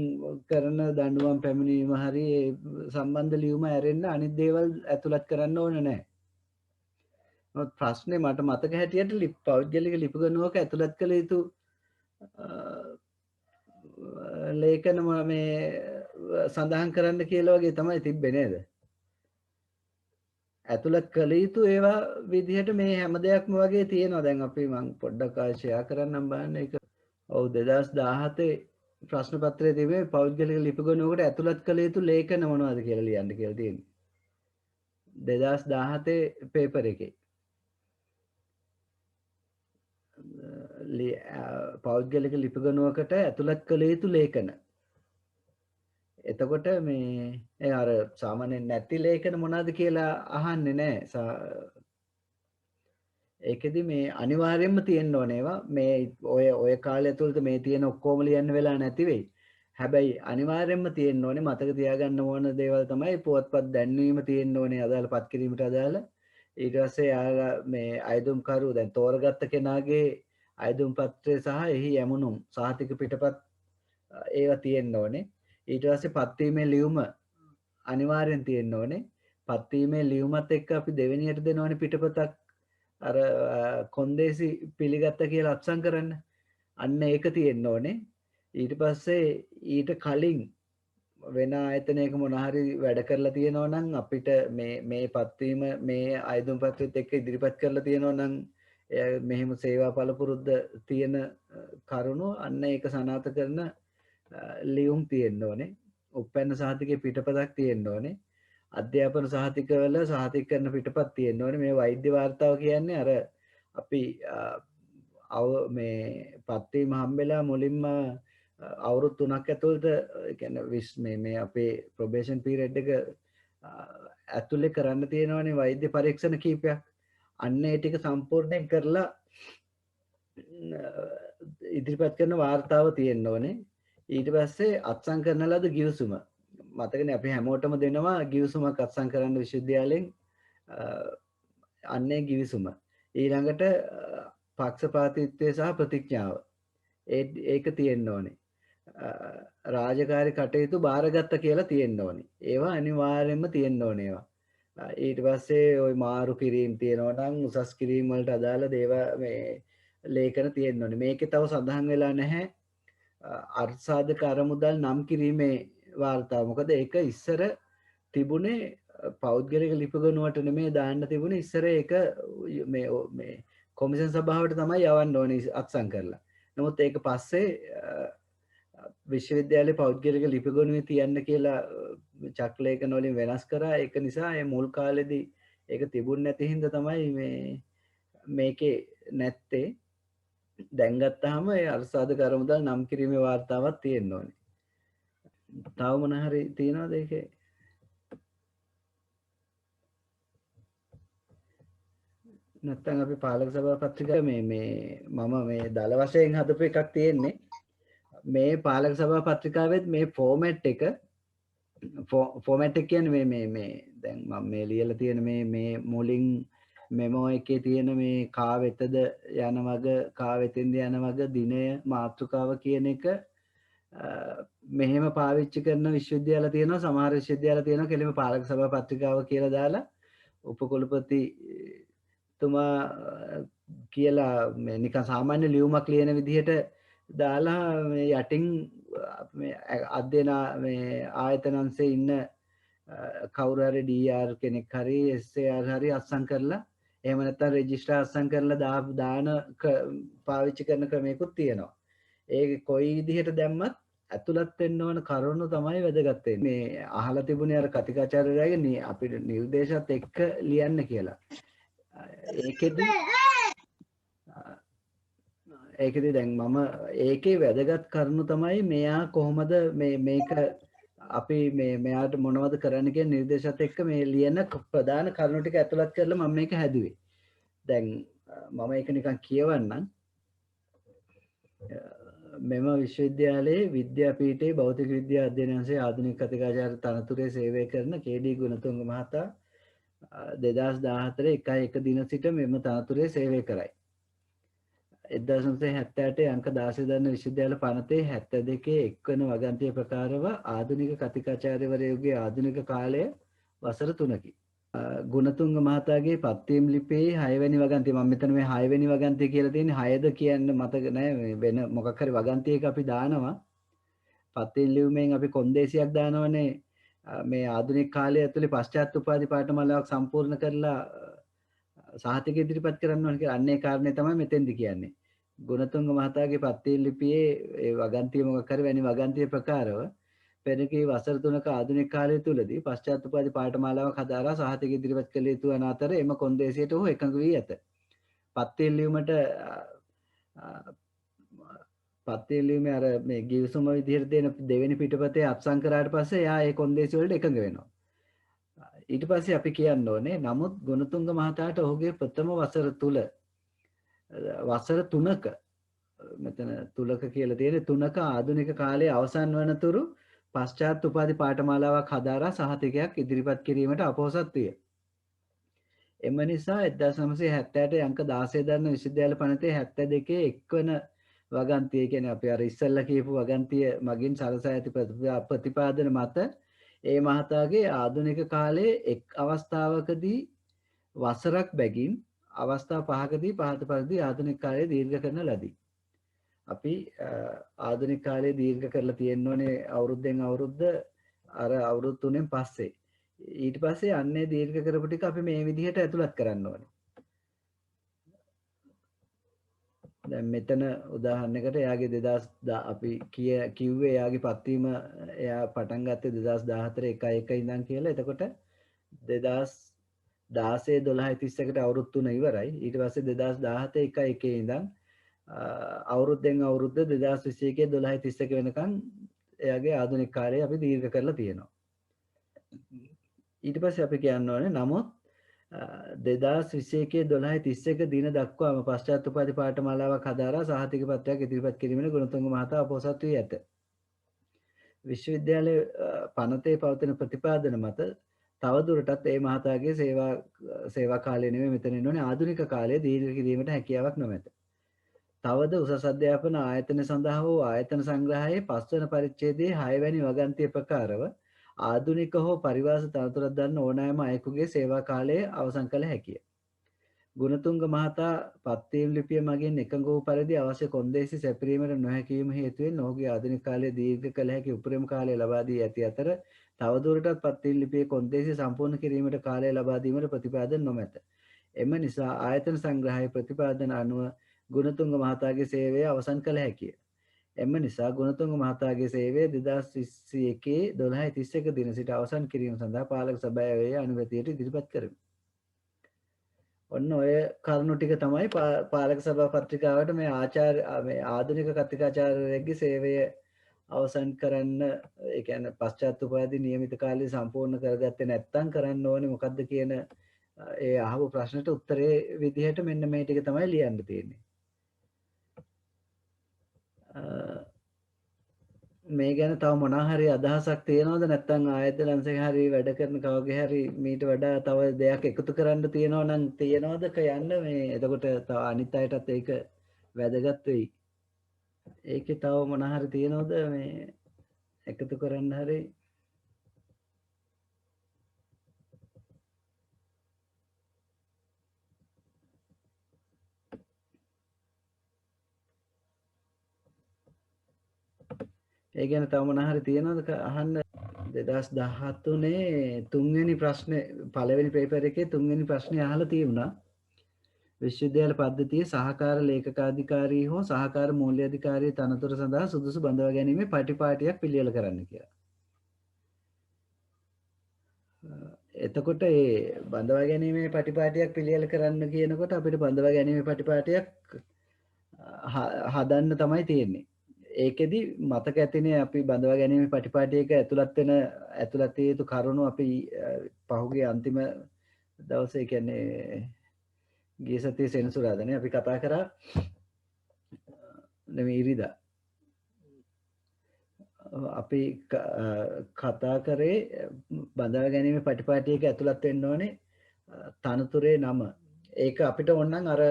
කරන දඬුවම් පැමිණීම හරි සම්බන්ධ ලියුම ඇරෙන්න අනිත් දේවල් ඇතුළත් කරන්න ඕනේ නැහැ. මොකද ප්‍රශ්නේ මට මතක හැටියට පෞද්ගලික ලිපිගණුවක ඇතුළත් කළ යුතු ලේඛන මේ සඳහන් කරන්න කියලා වගේ තමයි තිබ්බේ නේද? ඇතුළත් කළ යුතු ඒවා විදිහට මේ හැම දෙයක්ම වගේ තියෙනවා. දැන් අපි මම පොඩ්ඩක් ෂෙයා කරන්නම් බලන්න ඒක. ඔව් 2017 ප්‍රශ්න පත්‍රයේ තිබේ පෞද්ගලික ලිපිගණුවකට ඇතුළත් කළ යුතු ලේඛන මොනවද කියලා ලියන්න කියලා තියෙනවා. 2017 පේපර් එකේ පෞද්ගලික ලිපිගණුවකට ඇතුළත් කළ යුතු ලේඛන. එතකොට මේ අර සාමාන්‍යයෙන් නැති ලේඛන මොනවද කියලා අහන්නේ නැහැ. ඒකෙදි මේ අනිවාර්යයෙන්ම තියෙන්න ඕනේ ඒවා. මේ ඔය කාලය ඇතුළත මේ තියෙන ඔක්කොම ලියන්න වෙලා නැති වෙයි. හැබැයි අනිවාර්යයෙන්ම තියෙන්න ඕනේ මතක තියාගන්න ඕන දේවල් තමයි පුවත්පත් දැන්වීම තියෙන්න ඕනේ අදාළ පත් කිරීමට අදාළ. ඊට පස්සේ යාලා මේ අයදුම්කරු දැන් තෝරගත්ත කෙනාගේ අයදුම් පත්‍රය සහ එහි යමුණුම් සහතික පිටපත් ඒවා තියෙන්න ඕනේ. ඊට පස්සේ පත්වීමේ ලියුම අනිවාර්යෙන් තියෙන්න ඕනේ. පත්වීමේ ලියුමත් එක්ක අපි දෙවෙනියට දෙනවනේ පිටපතක් අර කොන්දේසි පිළිගත්ත කියලා අත්සන් කරන්න. අන්න ඒක තියෙන්න ඕනේ. ඊට පස්සේ ඊට කලින් වෙන ආයතනයක මොන හරි වැඩ කරලා තියෙනවා නම් අපිට මේ පත්වීම මේ අයදුම් පත්‍රයත් එක්ක ඉදිරිපත් කරලා තියෙනවා නම් මෙහෙම සේවා පළපුරුද්ද තියෙන කරුණු අන්න ඒක සනාථ කරන ලියුම් තියෙන්න ඕනේ. උපැන්න සහතිකේ පිටපතක් තියෙන්න ඕනේ. අධ්‍යාපන සහතිකවල සහතික කරන පිටපත් තියෙන්න ඕනේ. මේ වෛද්‍ය වාර්තාව කියන්නේ අර අපි මේ පත්වීම හම්බෙලා මුලින්ම අවුරුදු 3ක් ඇතුළත කියන්නේ මේ අපේ ප්‍රොබේෂන් පීරියඩ් එක ඇතුලේ කරන්න තියෙනවනේ වෛද්‍ය පරීක්ෂණ කීපයක්. අන්න ඒ ටික සම්පූර්ණයෙන් කරලා ඉදිරිපත් කරන වාර්තාව තියෙන්න ඕනේ. ඊට පස්සේ අත්සන් කරන ලද ගිවිසුම මතකනේ අපි හැමෝටම දෙනවා ගිවිසුමක් අත්සන් කරන්න විශ්වවිද්‍යාලයෙන් අන්නේ ගිවිසුම. ඊළඟට පක්ෂපාතීත්වය සහ ප්‍රතිඥාව ඒක තියෙන්න ඕනේ. රාජකාරී කටයුතු බාරගත්ත කියලා තියෙන්න ඕනේ. ඒවා අනිවාර්යයෙන්ම තියෙන්න ඕනේ ඒවා. ඊට පස්සේ ওই මාරු කිරීම තියෙනවා නම් උසස් කිරීම වලට අදාළ දේවල් මේ ලේඛන තියෙන්න ඕනේ. මේකේ තව සඳහන් වෙලා නැහැ අර්ථසාධක අරමුදල් නම් කිරීමේ වාර්තාව. මොකද ඒක ඉස්සර තිබුණේ පෞද්ගලික ලිපිගණුවට නෙමෙයි දාන්න තිබුණේ. ඉස්සර ඒක මේ කොමිෂන් සභාවට තමයි යවන්න ඕනේ අත්සන් කරලා. නමුත් ඒක පස්සේ විශ්වවිද්‍යාලයේ පෞද්ගලික ලිපිගණුවේ තියන්න කියලා චක්ලේඛන වලින් වෙනස් කරා. ඒක නිසා මේ මුල් කාලෙදී ඒක තිබුණ නැති හින්දා තමයි මේකේ නැත්තේ. දැන් ගත්තාම ඒ අර්ථසාධක අරමුදල් නම් කිරීමේ වාර්තාවක් තියෙන්න ඕනේ. තව මොන හරි තියනවද ඒකේ? නැත්තම් අපි පාලක සභා පත්‍රිකාව මේ මම මේ දල වශයෙන් හදපු එකක් තියෙන්නේ. මේ පාලක සභා පත්‍රිකාවෙත් මේ ෆෝමැට් එක ෆෝමැට් එක කියන්නේ මේ දැන් මම මේ ලියලා තියෙන මේ මුලින් මෙමෝ එකේ තියෙන මේ කා වෙතද යන වග කා වෙතින්ද යන වග දිනය මාතෘකාව කියන එක මෙහෙම පාවිච්චි කරන විශ්වවිද්‍යාල තියෙනවා සමහර විශ්වවිද්‍යාල තියෙනවා කෙලිම පාලක සභා පත්‍රිකාව කියලා දාලා උපකුලපතිතුමා කියලා මේ නිකන් සාමාන්‍ය ලියුමක් ලියන විදිහට දාලා මේ යටින් මේ අධ්‍යයන මේ ආයතනංශයේ ඉන්න කවුරු හරි DR කෙනෙක් හරි SAR හරි අත්සන් කරලා එහෙම නැත්නම් රෙජිස්ටර් අත්සන් කරලා දාන පාවිච්චි කරන ක්‍රමයකුත් තියෙනවා. ඒක කොයි විදිහට දැම්මත් ඇතුළත් වෙන්න ඕන කරුණු තමයි වැදගත් වෙන්නේ. මේ අහලා තිබුණේ අර කතිකාචාර්යයාගේ අපිට නිර්දේශات එක්ක ලියන්න කියලා. ඒකෙදි දැන් මම ඒකේ වැදගත් කරුණු තමයි මෙයා කොහොමද මේක අපි මෙයාට මොනවද කරන්න කියන නිර්දේශات එක්ක මේ ලියන ප්‍රධාන කරුණු ටික ඇතුළත් කරලා මම මේක හැදුවේ. දැන් මම ඒක නිකන් කියවන්නම්. මෙම විශ්වවිද්‍යාලයේ විද්‍යාපීඨයේ භෞතික විද්‍යා අධ්‍යයනාංශයේ ආධුනික කතිකාචාර්ය තනතුරේ සේවය කරන කේ.ඩී. ගුණතුංග මහතා 2014 1 දින සිට මෙම තනතුරේ සේවය කරයි. 1978 අංක 16 දරන විශ්වවිද්‍යාල පනතේ 72 එක්වන වගන්තිය ප්‍රකාරව ආධුනික කතිකාචාර්යවරයෙකුගේ ආධුනික කාලය වසර 3කි. ගුණතුංග මහතාගේ පත්වීම් ලිපියේ 6 වෙනි වගන්තිය මම මෙතන මේ 6 වෙනි වගන්තිය කියලා තියෙන්නේ 6ද කියන්න මතක නැහැ වෙන මොකක් හරි වගන්තියක අපි දානවා පත්වීම් ලියුමෙන් අපි කොන්දේසියක් දානවනේ මේ ආධුනික කාලය ඇතුලේ පශ්චාත් උපාධි පාඨමාලාවක් සම්පූර්ණ කරලා සාහිත්‍ය ඉදිරිපත් කරන්න ඕන කියලා අන්නේ කාරණේ තමයි මෙතෙන්දි කියන්නේ. ගුණතුංග මහතාගේ පත්වීම් ලිපියේ ඒ වගන්තිය මොකක් හරි වැනි වගන්තිය ප්‍රකාරව පෙරකී වසර 3ක ආධුනික කාලය තුලදී පශ්චාත් උපාධි පාඨමාලාවක් හදාරා සාහිත්‍ය ඉදිරිපත් කළ යුතු වන අතර එම කොන්දේසියට ඔහු එකඟ වී ඇත. පත්වීම් ලියුමට පත්වීම් ලියුමේ අර මේ ගිවිසුම විදිහට දෙන දෙවෙනි පිටපතේ අත්සන් කරාට පස්සේ එයා ඒ කොන්දේසි වලට එකඟ වෙනවා. ඊට පස්සේ අපි කියන්න ඕනේ නමුත් ගුණතුංග මහතාට ඔහුගේ ප්‍රථම වසර තුල වසර 3ක මෙතන තුලක කියලා තියෙන්නේ 3ක ආධුනික කාලයේ අවසන් වනතුරු පශ්චාත් උපාධි පාඨමාලාවක් හදාරා සහතිකයක් ඉදිරිපත් කිරීමට අපොහසත් විය. එම නිසා 1978 අංක 16 දරන විශ්වවිද්‍යාල පනතේ 72 එක්වන වගන්තිය කියන්නේ අපි අර ඉස්සෙල්ලා කියපු වගන්තිය මගින් සලසා ඇති ප්‍රතිපාදන මත ඒ මහතාගේ ආධුනික කාලයේ එක් අවස්ථාවකදී වසරක් බැගින් අවස්ථා 5කදී පහත පරිදි ආධුනික කාලයේ දීර්ඝ කරන ලදී. අපි ආධුනික කාලයේ දීර්ඝ කරලා තියෙන්න ඕනේ අවුරුද්දෙන් අවුරුද්ද අර අවුරුදු 3න් පස්සේ. ඊට පස්සේ අන්නේ දීර්ඝ කරපු ටික අපි මේ විදිහට ඇතුළත් කරන්න ඕනේ. දැන් මෙතන උදාහරණයකට එයාගේ 2000 අපි කිව්වේ එයාගේ පත්වීම එයා පටන් ගත්තේ 2014 1 ඉඳන් කියලා. එතකොට 2016 12:31කට අවුරුදු 3 ඉවරයි. ඊට පස්සේ 2017 1 ඉඳන් අවුරුද්දෙන් අවුරුද්ද 2021 12:31 වෙනකන් එයාගේ ආධුනික කාලය අපි දීර්ඝ කරලා තියෙනවා. ඊට පස්සේ අපි කියන්න ඕනේ නමුත් 2021 12:31 දින දක්වාම පශ්චාත් උපාධි පාඨමාලාවක් හදාරා සහතික පත්‍රයක් ඉදිරිපත් කිරීමේ ගුණතුංග මහතා අපොහසත් වී ඇත. විශ්වවිද්‍යාලයේ පනතේ පවතින ප්‍රතිපාදන මත තවදුරටත් ඒ මහතාගේ සේවා කාලය නෙමෙයි මෙතන ඉන්නෝනේ ආධුනික කාලය දීර්ඝ කිරීමට හැකියාවක් නොමැත. තවද උසස් අධ්‍යාපන ආයතන සඳහා වූ ආයතන සංග්‍රහයේ 5 වන පරිච්ඡේදයේ 6 වැනි වගන්තිය ප්‍රකාරව ආධුනික හෝ පරිවාස තනතුරක් දරන ඕනෑම අයෙකුගේ සේවා කාලය අවසන් කළ හැකිය. ගුණතුංග මහතා පත්වීම් ලිපිය මගින් එකඟ වූ පරිදි අවශ්‍ය කොන්දේසි සැපරීමට නොහැකි වීම හේතුවෙන් ඔහුගේ ආධුනික කාලය දීර්ඝ කළ හැකි උපරිම කාලය ලබා දී ඇති අතර තවදුරටත් පත්වීම් ලිපියේ කොන්දේසි සම්පූර්ණ කිරීමට කාලය ලබා දීමට ප්‍රතිපාදන නොමැත. එම නිසා ආයතන සංග්‍රහයේ ප්‍රතිපාදන අනුව ගුණතුංග මහතාගේ සේවය අවසන් කළ හැකිය. එම නිසා ගුණතුංග මහතාගේ සේවය 2021 12:31 දින සිට අවසන් කිරීම සඳහා පාලක සභාවේ අනුමැතියට ඉදිරිපත් කරමි. ඔන්න ඔය කරුණු ටික තමයි පාලක සභා පත්‍රිකාවට මේ ආධුනික කතිකාචාර්යවරයෙක්ගේ සේවය අවසන් කරන්න ඒ කියන්නේ පශ්චාත් උපාධි නියමිත කාලය සම්පූර්ණ කරගත්තේ නැත්නම් කරන්න ඕනේ මොකද්ද කියන ඒ අහපු ප්‍රශ්නට උත්තරේ විදිහට මෙන්න මේ ටික තමයි ලියන්න තියෙන්නේ. මේ ගැන තව මොනා හරි අදහසක් තියෙනවද නැත්නම් ආයතනන්සේ හරි වැඩ කරන කවගේ හරි මීට වඩා තව දෙයක් එකතු කරන්න තියෙනවා නම් තියෙනවද කියන්න මේ එතකොට තව අනිත් අයටත් ඒක වැදගත් වෙයි. ඒකේ තව මොනා හරි තියෙනවද මේ එකතු කරන්න හරි ඒ ගැන තව මොනා හරි තියෙනවද අහන්න 2013 තුන්වෙනි ප්‍රශ්නේ පළවෙනි පේපර් එකේ තුන්වෙනි ප්‍රශ්නේ අහලා තියෙනවා විශ්වවිද්‍යාල පද්ධතියේ සහකාර ලේකකාධිකාරී හෝ සහකාර මූල්‍යාධිකාරී තනතුර සඳහා සුදුසු බඳවා ගැනීමේ පටිපාටියක් පිළියෙල කරන්න කියලා. එතකොට ඒ බඳවා ගැනීමේ පටිපාටියක් පිළියෙල කරන්න කියනකොට අපිට බඳවා ගැනීමේ පටිපාටියක් හදන්න තමයි තියෙන්නේ. ඒකෙදි මතක ඇතිනේ අපි බඳවා ගැනීමේ පටිපාටියක ඇතුළත් යුතු කරුණු අපි පහුගිය අන්තිම දවසේ කියන්නේ ගිය සතියේ සෙනසුරාදානේ අපි කතා කරා නෙමෙයි ඉරිදා අපි කතා කරේ බඳවා ගැනීමේ පටිපාටියක ඇතුළත් වෙන්න ඕනේ තනතුරේ නම. ඒක අපිට ඕනනම් අර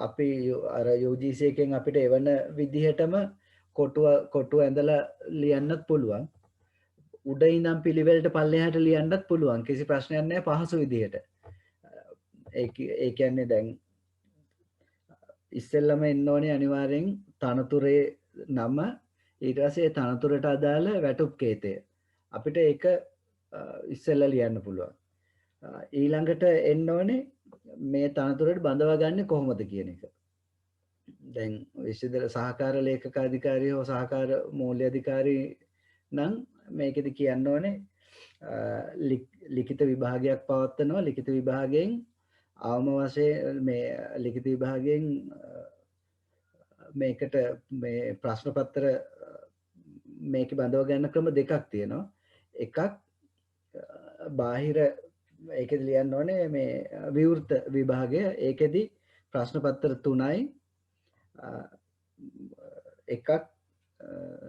අපි අර UGC එකෙන් අපිට එවන විදිහටම කොටුව ඇඳලා ලියන්නත් පුළුවන්. උඩ ඉඳන් පිළිවෙලට පල්ලෙහාට ලියන්නත් පුළුවන්. කිසි ප්‍රශ්නයක් නැහැ පහසු විදිහට. ඒ කියන්නේ දැන් ඉස්සෙල්ලම එන්න ඕනේ අනිවාර්යෙන් තනතුරේ නම ඊට පස්සේ තනතුරට අදාළ වැටුප් කේතය. අපිට ඒක ඉස්සෙල්ලා ලියන්න පුළුවන්. ඊළඟට එන්න ඕනේ මේ තනතුරට බඳවා ගන්න කොහොමද කියන එක. දැන් විශ්වවිද්‍යාල සහකාර ලේකකාධිකාරී හෝ සහකාර මූල්‍යාධිකාරී නම් මේකෙදි කියන්න ඕනේ ලිඛිත විභාගයක් පවත්වනවා. ලිඛිත විභාගයෙන් අවම වශයෙන් මේ ලිඛිත විභාගයෙන් මේකට මේ ප්‍රශ්න පත්‍ර මේක බඳව ගන්න ක්‍රම දෙකක් තියෙනවා. එකක් බාහිර ඒකෙදි ලියන්න ඕනේ මේ විවෘත විභාගය. ඒකෙදි ප්‍රශ්න පත්‍ර 3යි. එකක්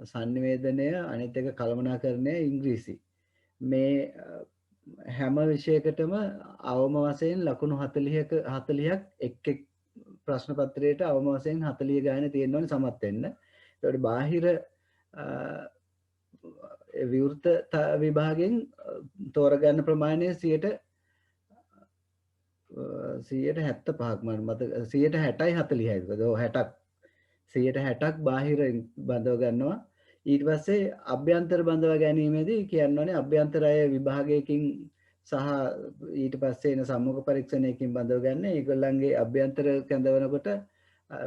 සංනිවේදනය අනිත් එක කළමනාකරණය ඉංග්‍රීසි. මේ හැම විෂයකටම අවම වශයෙන් ලකුණු 40ක් එක් ප්‍රශ්න පත්‍රයට අවම වශයෙන් 40 ගාන තියෙන්න ඕනේ සමත් වෙන්න. ඒකට බාහිර විවෘත විභාගයෙන් තෝරගන්න ප්‍රමාණය 175ක් මත 60යි 40යි. ඒක 60ක් බාහිර බඳව ගන්නවා. ඊට පස්සේ අභ්‍යන්තර බඳවා ගැනීමේදී කියන්න ඕනේ අභ්‍යන්තර අය විභාගයකින් සහ ඊට පස්සේ එන සම්මුඛ පරීක්ෂණයකින් බඳව ගන්න. ඒගොල්ලන්ගේ අභ්‍යන්තර කැඳවනකොට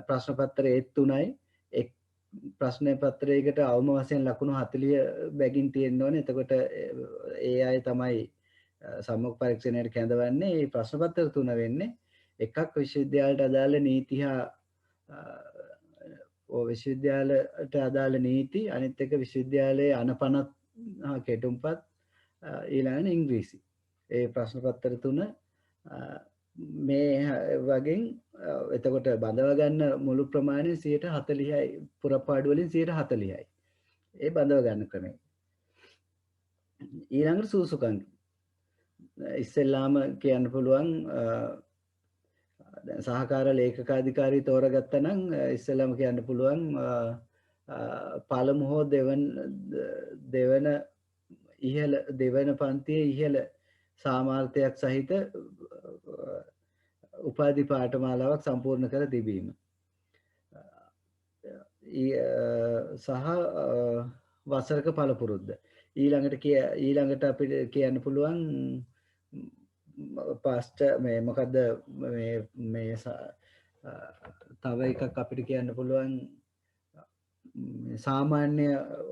ප්‍රශ්න පත්‍රය 3යි. එක් ප්‍රශ්න පත්‍රයකට අවම වශයෙන් ලකුණු 40 බැගින් තියෙන්න ඕනේ. එතකොට ඒ අය තමයි සම්මුඛ පරීක්ෂණයට කැඳවන්නේ. මේ ප්‍රශ්න පත්‍ර 3 වෙන්නේ එකක් විශ්වවිද්‍යාලයට අදාළ නීති හා විශ්වවිද්‍යාලයට අදාළ නීති, අනිත් එක විශ්වවිද්‍යාලයේ අනපනත් හා කෙටුම්පත්, ඊළඟට ඉංග්‍රීසි. ඒ ප්‍රශ්න පත්‍ර 3 මේ වගේ එතකොට බඳවා ගන්න මුළු ප්‍රමාණය 40යි පුරපාඩු වලින් 40යි. ඒ බඳව ගන්න ක්‍රමය. ඊළඟට සූසුකම් ඉස්සෙල්ලාම කියන්න පුළුවන් සහකාර ලේකකාධිකාරී තෝරගත්තා නම් ඉස්සෙල්ලාම කියන්න පුළුවන් පළමු හෝ දෙවන පන්තියේ ඉහළ සාමාර්ථයක් සහිත උපාධි පාඨමාලාවක් සම්පූර්ණ කර තිබීම සහ වසරක පළපුරුද්ද. ඊළඟට අපිට කියන්න පුළුවන් මොකද්ද මේ තව එකක් අපිට කියන්න පුළුවන් සාමාන්‍ය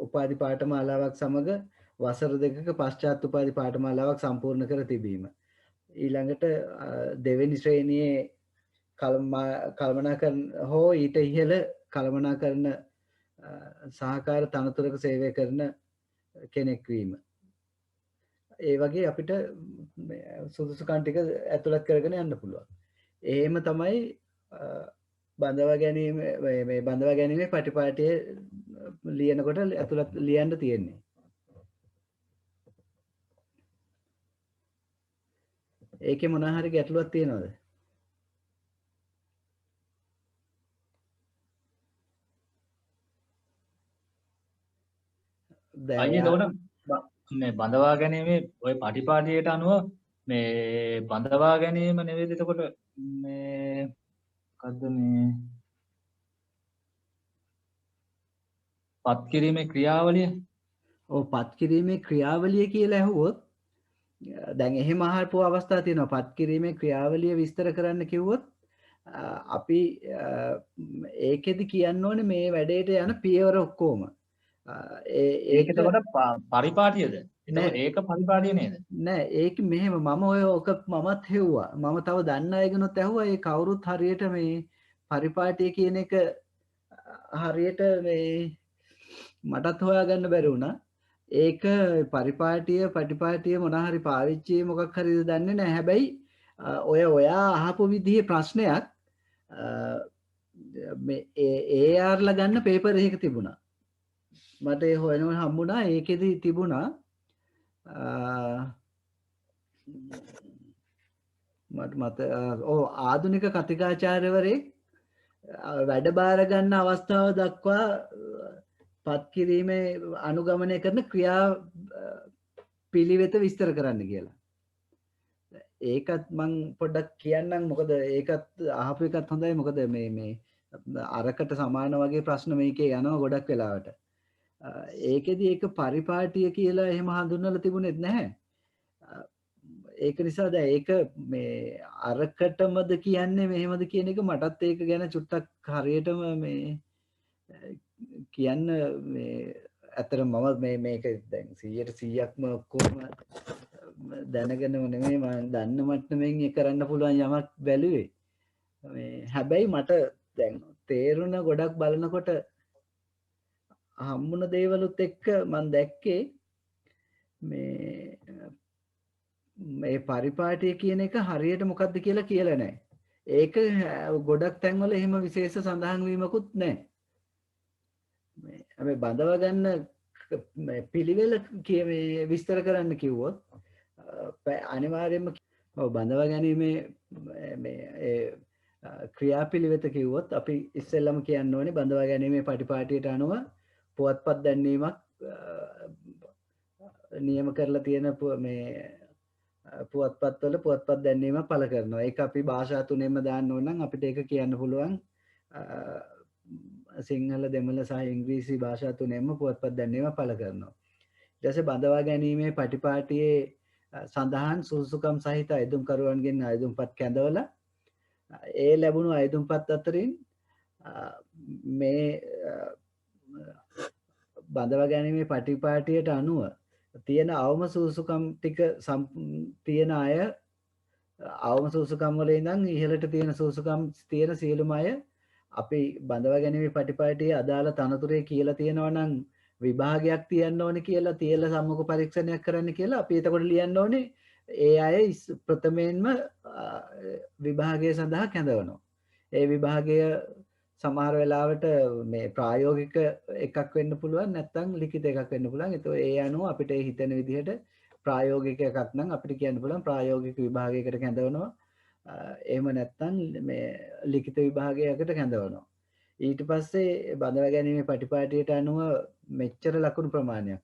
උපාධි පාඨමාලාවක් සමග වසර දෙකක පශ්චාත් උපාධි පාඨමාලාවක් සම්පූර්ණ කර තිබීම. ඊළඟට දෙවෙනි ශ්‍රේණියේ කළමනාකරන හෝ ඊට ඉහළ කළමනාකරන සහකාර තනතුරක සේවය කරන කෙනෙක් වීම. ඒ වගේ අපිට සුදුසුකම් ටික ඇතුළත් කරගෙන යන්න පුළුවන්. එහෙම තමයි බඳවා ගැනීමේ පටිපාටියේ ලියනකොට ඇතුළත් ලියන්න තියෙන්නේ. ඒකේ මොනවා හරි ගැටලුවක් තියෙනවද? අයියේ එතකොට මේ බඳවා ගැනීමේ ওই පටිපාටියට අනුව මේ බඳවා ගැනීම නෙවෙයිද එතකොට මේ මොකද්ද මේ පත් කිරීමේ ක්‍රියාවලිය? ඔව් පත් කිරීමේ ක්‍රියාවලිය කියලා ඇහුවොත් දැන් එහෙම අහපු අවස්ථා තියෙනවා. පත් කිරීමේ ක්‍රියාවලිය විස්තර කරන්න කිව්වොත් අපි ඒකෙදි කියන්න ඕනේ මේ වැඩේට යන පියවර ඔක්කොම. ඒක එතකොට පරිපාටියද? එතකොට ඒක පරිපාටිය නේද? නෑ ඒක මෙහෙම මම ඔය ඔක මමත් හෙව්වා. මම තව දන්න අයගෙනුත් ඇහුවා. ඒ කවුරුත් හරියට මේ පරිපාටිය කියන එක හරියට මේ මටත් හොයාගන්න බැරි වුණා. ඒක පරිපාටිය පටිපාටිය මොන හරි පාවිච්චි මොකක් හරිද දන්නේ නැහැ. හැබැයි ඔයා අහපු විදිහේ ප්‍රශ්නයක් මේ AR ලා ගන්න පේපර් එකක තිබුණා. මට ඒ හොයනකොට හම්බුණා. ඒකෙදි තිබුණා මට ආධුනික කතිකාචාර්යවරයෙක් වැඩ බාර ගන්න අවස්ථාව දක්වා පත් කිරීමේ අනුගමනය කරන ක්‍රියා පිළිවෙත විස්තර කරන්න කියලා. ඒකත් මං පොඩ්ඩක් කියන්නම්. මොකද ඒකත් අහපු එකත් හොඳයි. මොකද මේ අරකට සමාන වගේ ප්‍රශ්න මේකේ යනවා ගොඩක් වෙලාවට. ඒකෙදි ඒක පරිපාටිය කියලා එහෙම හඳුන්වලා තිබුණෙත් නැහැ. ඒක නිසා දැන් ඒක මේ අරකටමද කියන්නේ මෙහෙමද කියන එක මටත් ඒක ගැන චුට්ටක් හරියටම මේ කියන්න මේ ඇත්තට මම මේක දැන් 100%ක්ම ඔක්කොම දැනගෙනම නෙමෙයි මම දන්න මට්ටමින් ඒ කරන්න පුළුවන් යමක් බැලුවේ. මේ හැබැයි මට දැන් තේරුණ ගොඩක් බලනකොට හම්බුන දේවලුත් එක්ක මම දැක්කේ මේ පරිපාටිය කියන එක හරියට මොකක්ද කියලා නැහැ. ඒක ගොඩක් තැන්වල එහෙම විශේෂ සඳහන් වීමකුත් නැහැ. මේ බඳව ගන්න පිළිවෙල විස්තර කරන්න කිව්වොත් අනිවාර්යයෙන්ම බඳව ගැනීමේ මේ ක්‍රියාපිළිවෙත කිව්වොත් අපි ඉස්සෙල්ලම කියන්න ඕනේ බඳවා ගැනීමේ පටිපාටියට අනුව පුවත්පත් දැන්වීමක් නියම කරලා තියෙන මේ පුවත්පත්වල පුවත්පත් දැන්වීමක් පළ කරනවා. ඒක අපි භාෂා තුනෙන්ම දාන්න ඕන නම් අපිට ඒක කියන්න පුළුවන්. සිංහල දෙමළ සහ ඉංග්‍රීසි භාෂා තුනෙන්ම පුවත්පත් දැන්වීම පළ කරනවා. ඊට පස්සේ බඳවා ගැනීමේ පටිපාටියේ සඳහන් සුසුකම් සහිත අයදුම්කරුවන්ගෙන් අයදුම්පත් කැඳවලා ඒ ලැබුණු අයදුම්පත් අතරින් මේ බඳවා ගැනීමේ පටිපාටියට අනුව තියෙන අවම සුසුකම් ටික තියෙන අය අවම සුසුකම් වල ඉඳන් ඉහළට තියෙන සුසුකම් තියෙන සියලුම අය අපි බඳවා ගැනීමේ පටිපාටියේ අදාළ තනතුරේ කියලා තියෙනවා නම් විභාගයක් තියන්න ඕනේ කියලා තියලා සම්මුඛ පරීක්ෂණයක් කරන්න කියලා අපි එතකොට ලියන්න ඕනේ ඒ අය ප්‍රථමයෙන්ම විභාගය සඳහා කැඳවනවා. ඒ විභාගය සමහර වෙලාවට මේ ප්‍රායෝගික එකක් වෙන්න පුළුවන් නැත්නම් ලිඛිත එකක් වෙන්න පුළුවන්. ඒතකොට ඒ අනුව අපිට හිතෙන විදිහට ප්‍රායෝගික එකක් නම් අපිට කියන්න පුළුවන් ප්‍රායෝගික විභාගයකට කැඳවනවා. එහෙම නැත්නම් මේ ලිඛිත විභාගයකට කැඳවනවා. ඊට පස්සේ බඳවා ගැනීමේ පටිපාටියට අනුව මෙච්චර ලකුණු ප්‍රමාණයක්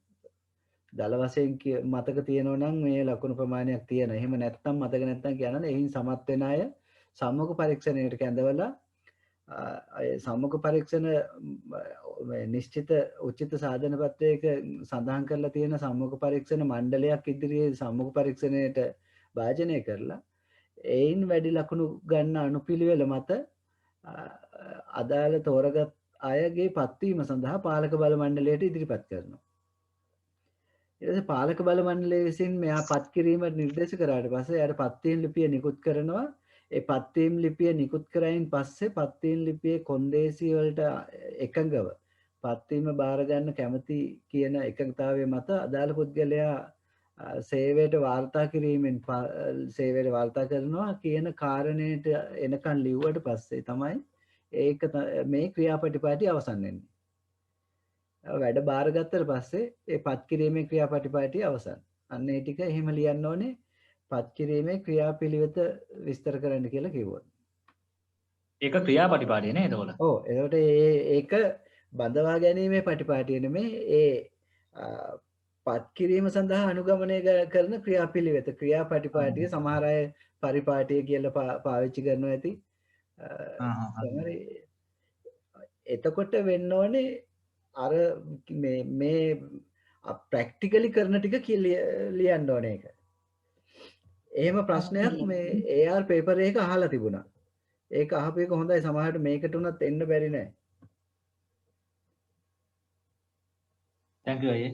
දල වශයෙන් මතක තියෙනවා නම් මේ ලකුණු ප්‍රමාණයක් තියෙනවා. එහෙම නැත්නම් මතක නැත්නම් කියනවනේ එයින් සමත් වෙන අය සම්මුඛ පරීක්ෂණයකට කැඳවලා සම්මුඛ පරීක්ෂණ නිශ්චිත උචිත සාධන පත්‍රයක සඳහන් කරලා තියෙන සම්මුඛ පරීක්ෂණ මණ්ඩලයක් ඉදිරියේ සම්මුඛ පරීක්ෂණයට භාජනය කරලා එයින් වැඩි ලකුණු ගන්න අනුපිළිවෙල මත අදාළ තෝරගත් අයගේ පත්වීම සඳහා පාලක බල මණ්ඩලයට ඉදිරිපත් කරනවා. ඊට පස්සේ පාලක බල මණ්ඩලය විසින් මෙයා පත් කිරීමට නිර්දේශ කරාට පස්සේ එයාට පත්වීම් ලිපිය නිකුත් කරනවා. ඒ පත්වීම් ලිපිය නිකුත් කරයින් පස්සේ පත්වීම් ලිපියේ කොන්දේසි වලට එකඟව පත්වීම බාර ගන්න කැමති කියන එකඟතාවය මත අදාළ පුද්ගලයා සේවයට වාර්තා කිරීමෙන් සේවයට වාර්තා කරනවා කියන කාරණයට එනකන් ලිව්වට පස්සේ තමයි ඒක මේ ක්‍රියාපටිපාටි අවසන් වෙන්නේ. වැඩ බාරගත්තට පස්සේ ඒ පත් කිරීමේ ක්‍රියාපටිපාටිය අවසන්. අන්න ඒ ටික එහෙම ලියන්න ඕනේ පත් කිරීමේ ක්‍රියාපිළිවෙත විස්තර කරන්න කියලා කිව්වොත්. ඒක ක්‍රියාපටිපාටිය නේ එතකොට. ඔව් එතකොට ඒක බඳවා ගැනීමේ පටිපාටිය නෙමේ ඒ පත් කිරීම සඳහා අනුගමනය කරන ක්‍රියාපිළිවෙත ක්‍රියාපටිපාටිය සමහර අය පරිපාටිය කියලා පාවිච්චි කරනවා ඇති. එතකොට වෙන්න ඕනේ අර මේ ප්‍රැක්ටිකලි කරන ටික ලියන්න ඕනේ ඒක. එහෙම ප්‍රශ්නයක් මේ AR පේපර් එක අහලා තිබුණා. ඒක අහපු එක හොඳයි සමහරට මේකට උනත් එන්න බැරි නෑ. thank you අයියේ.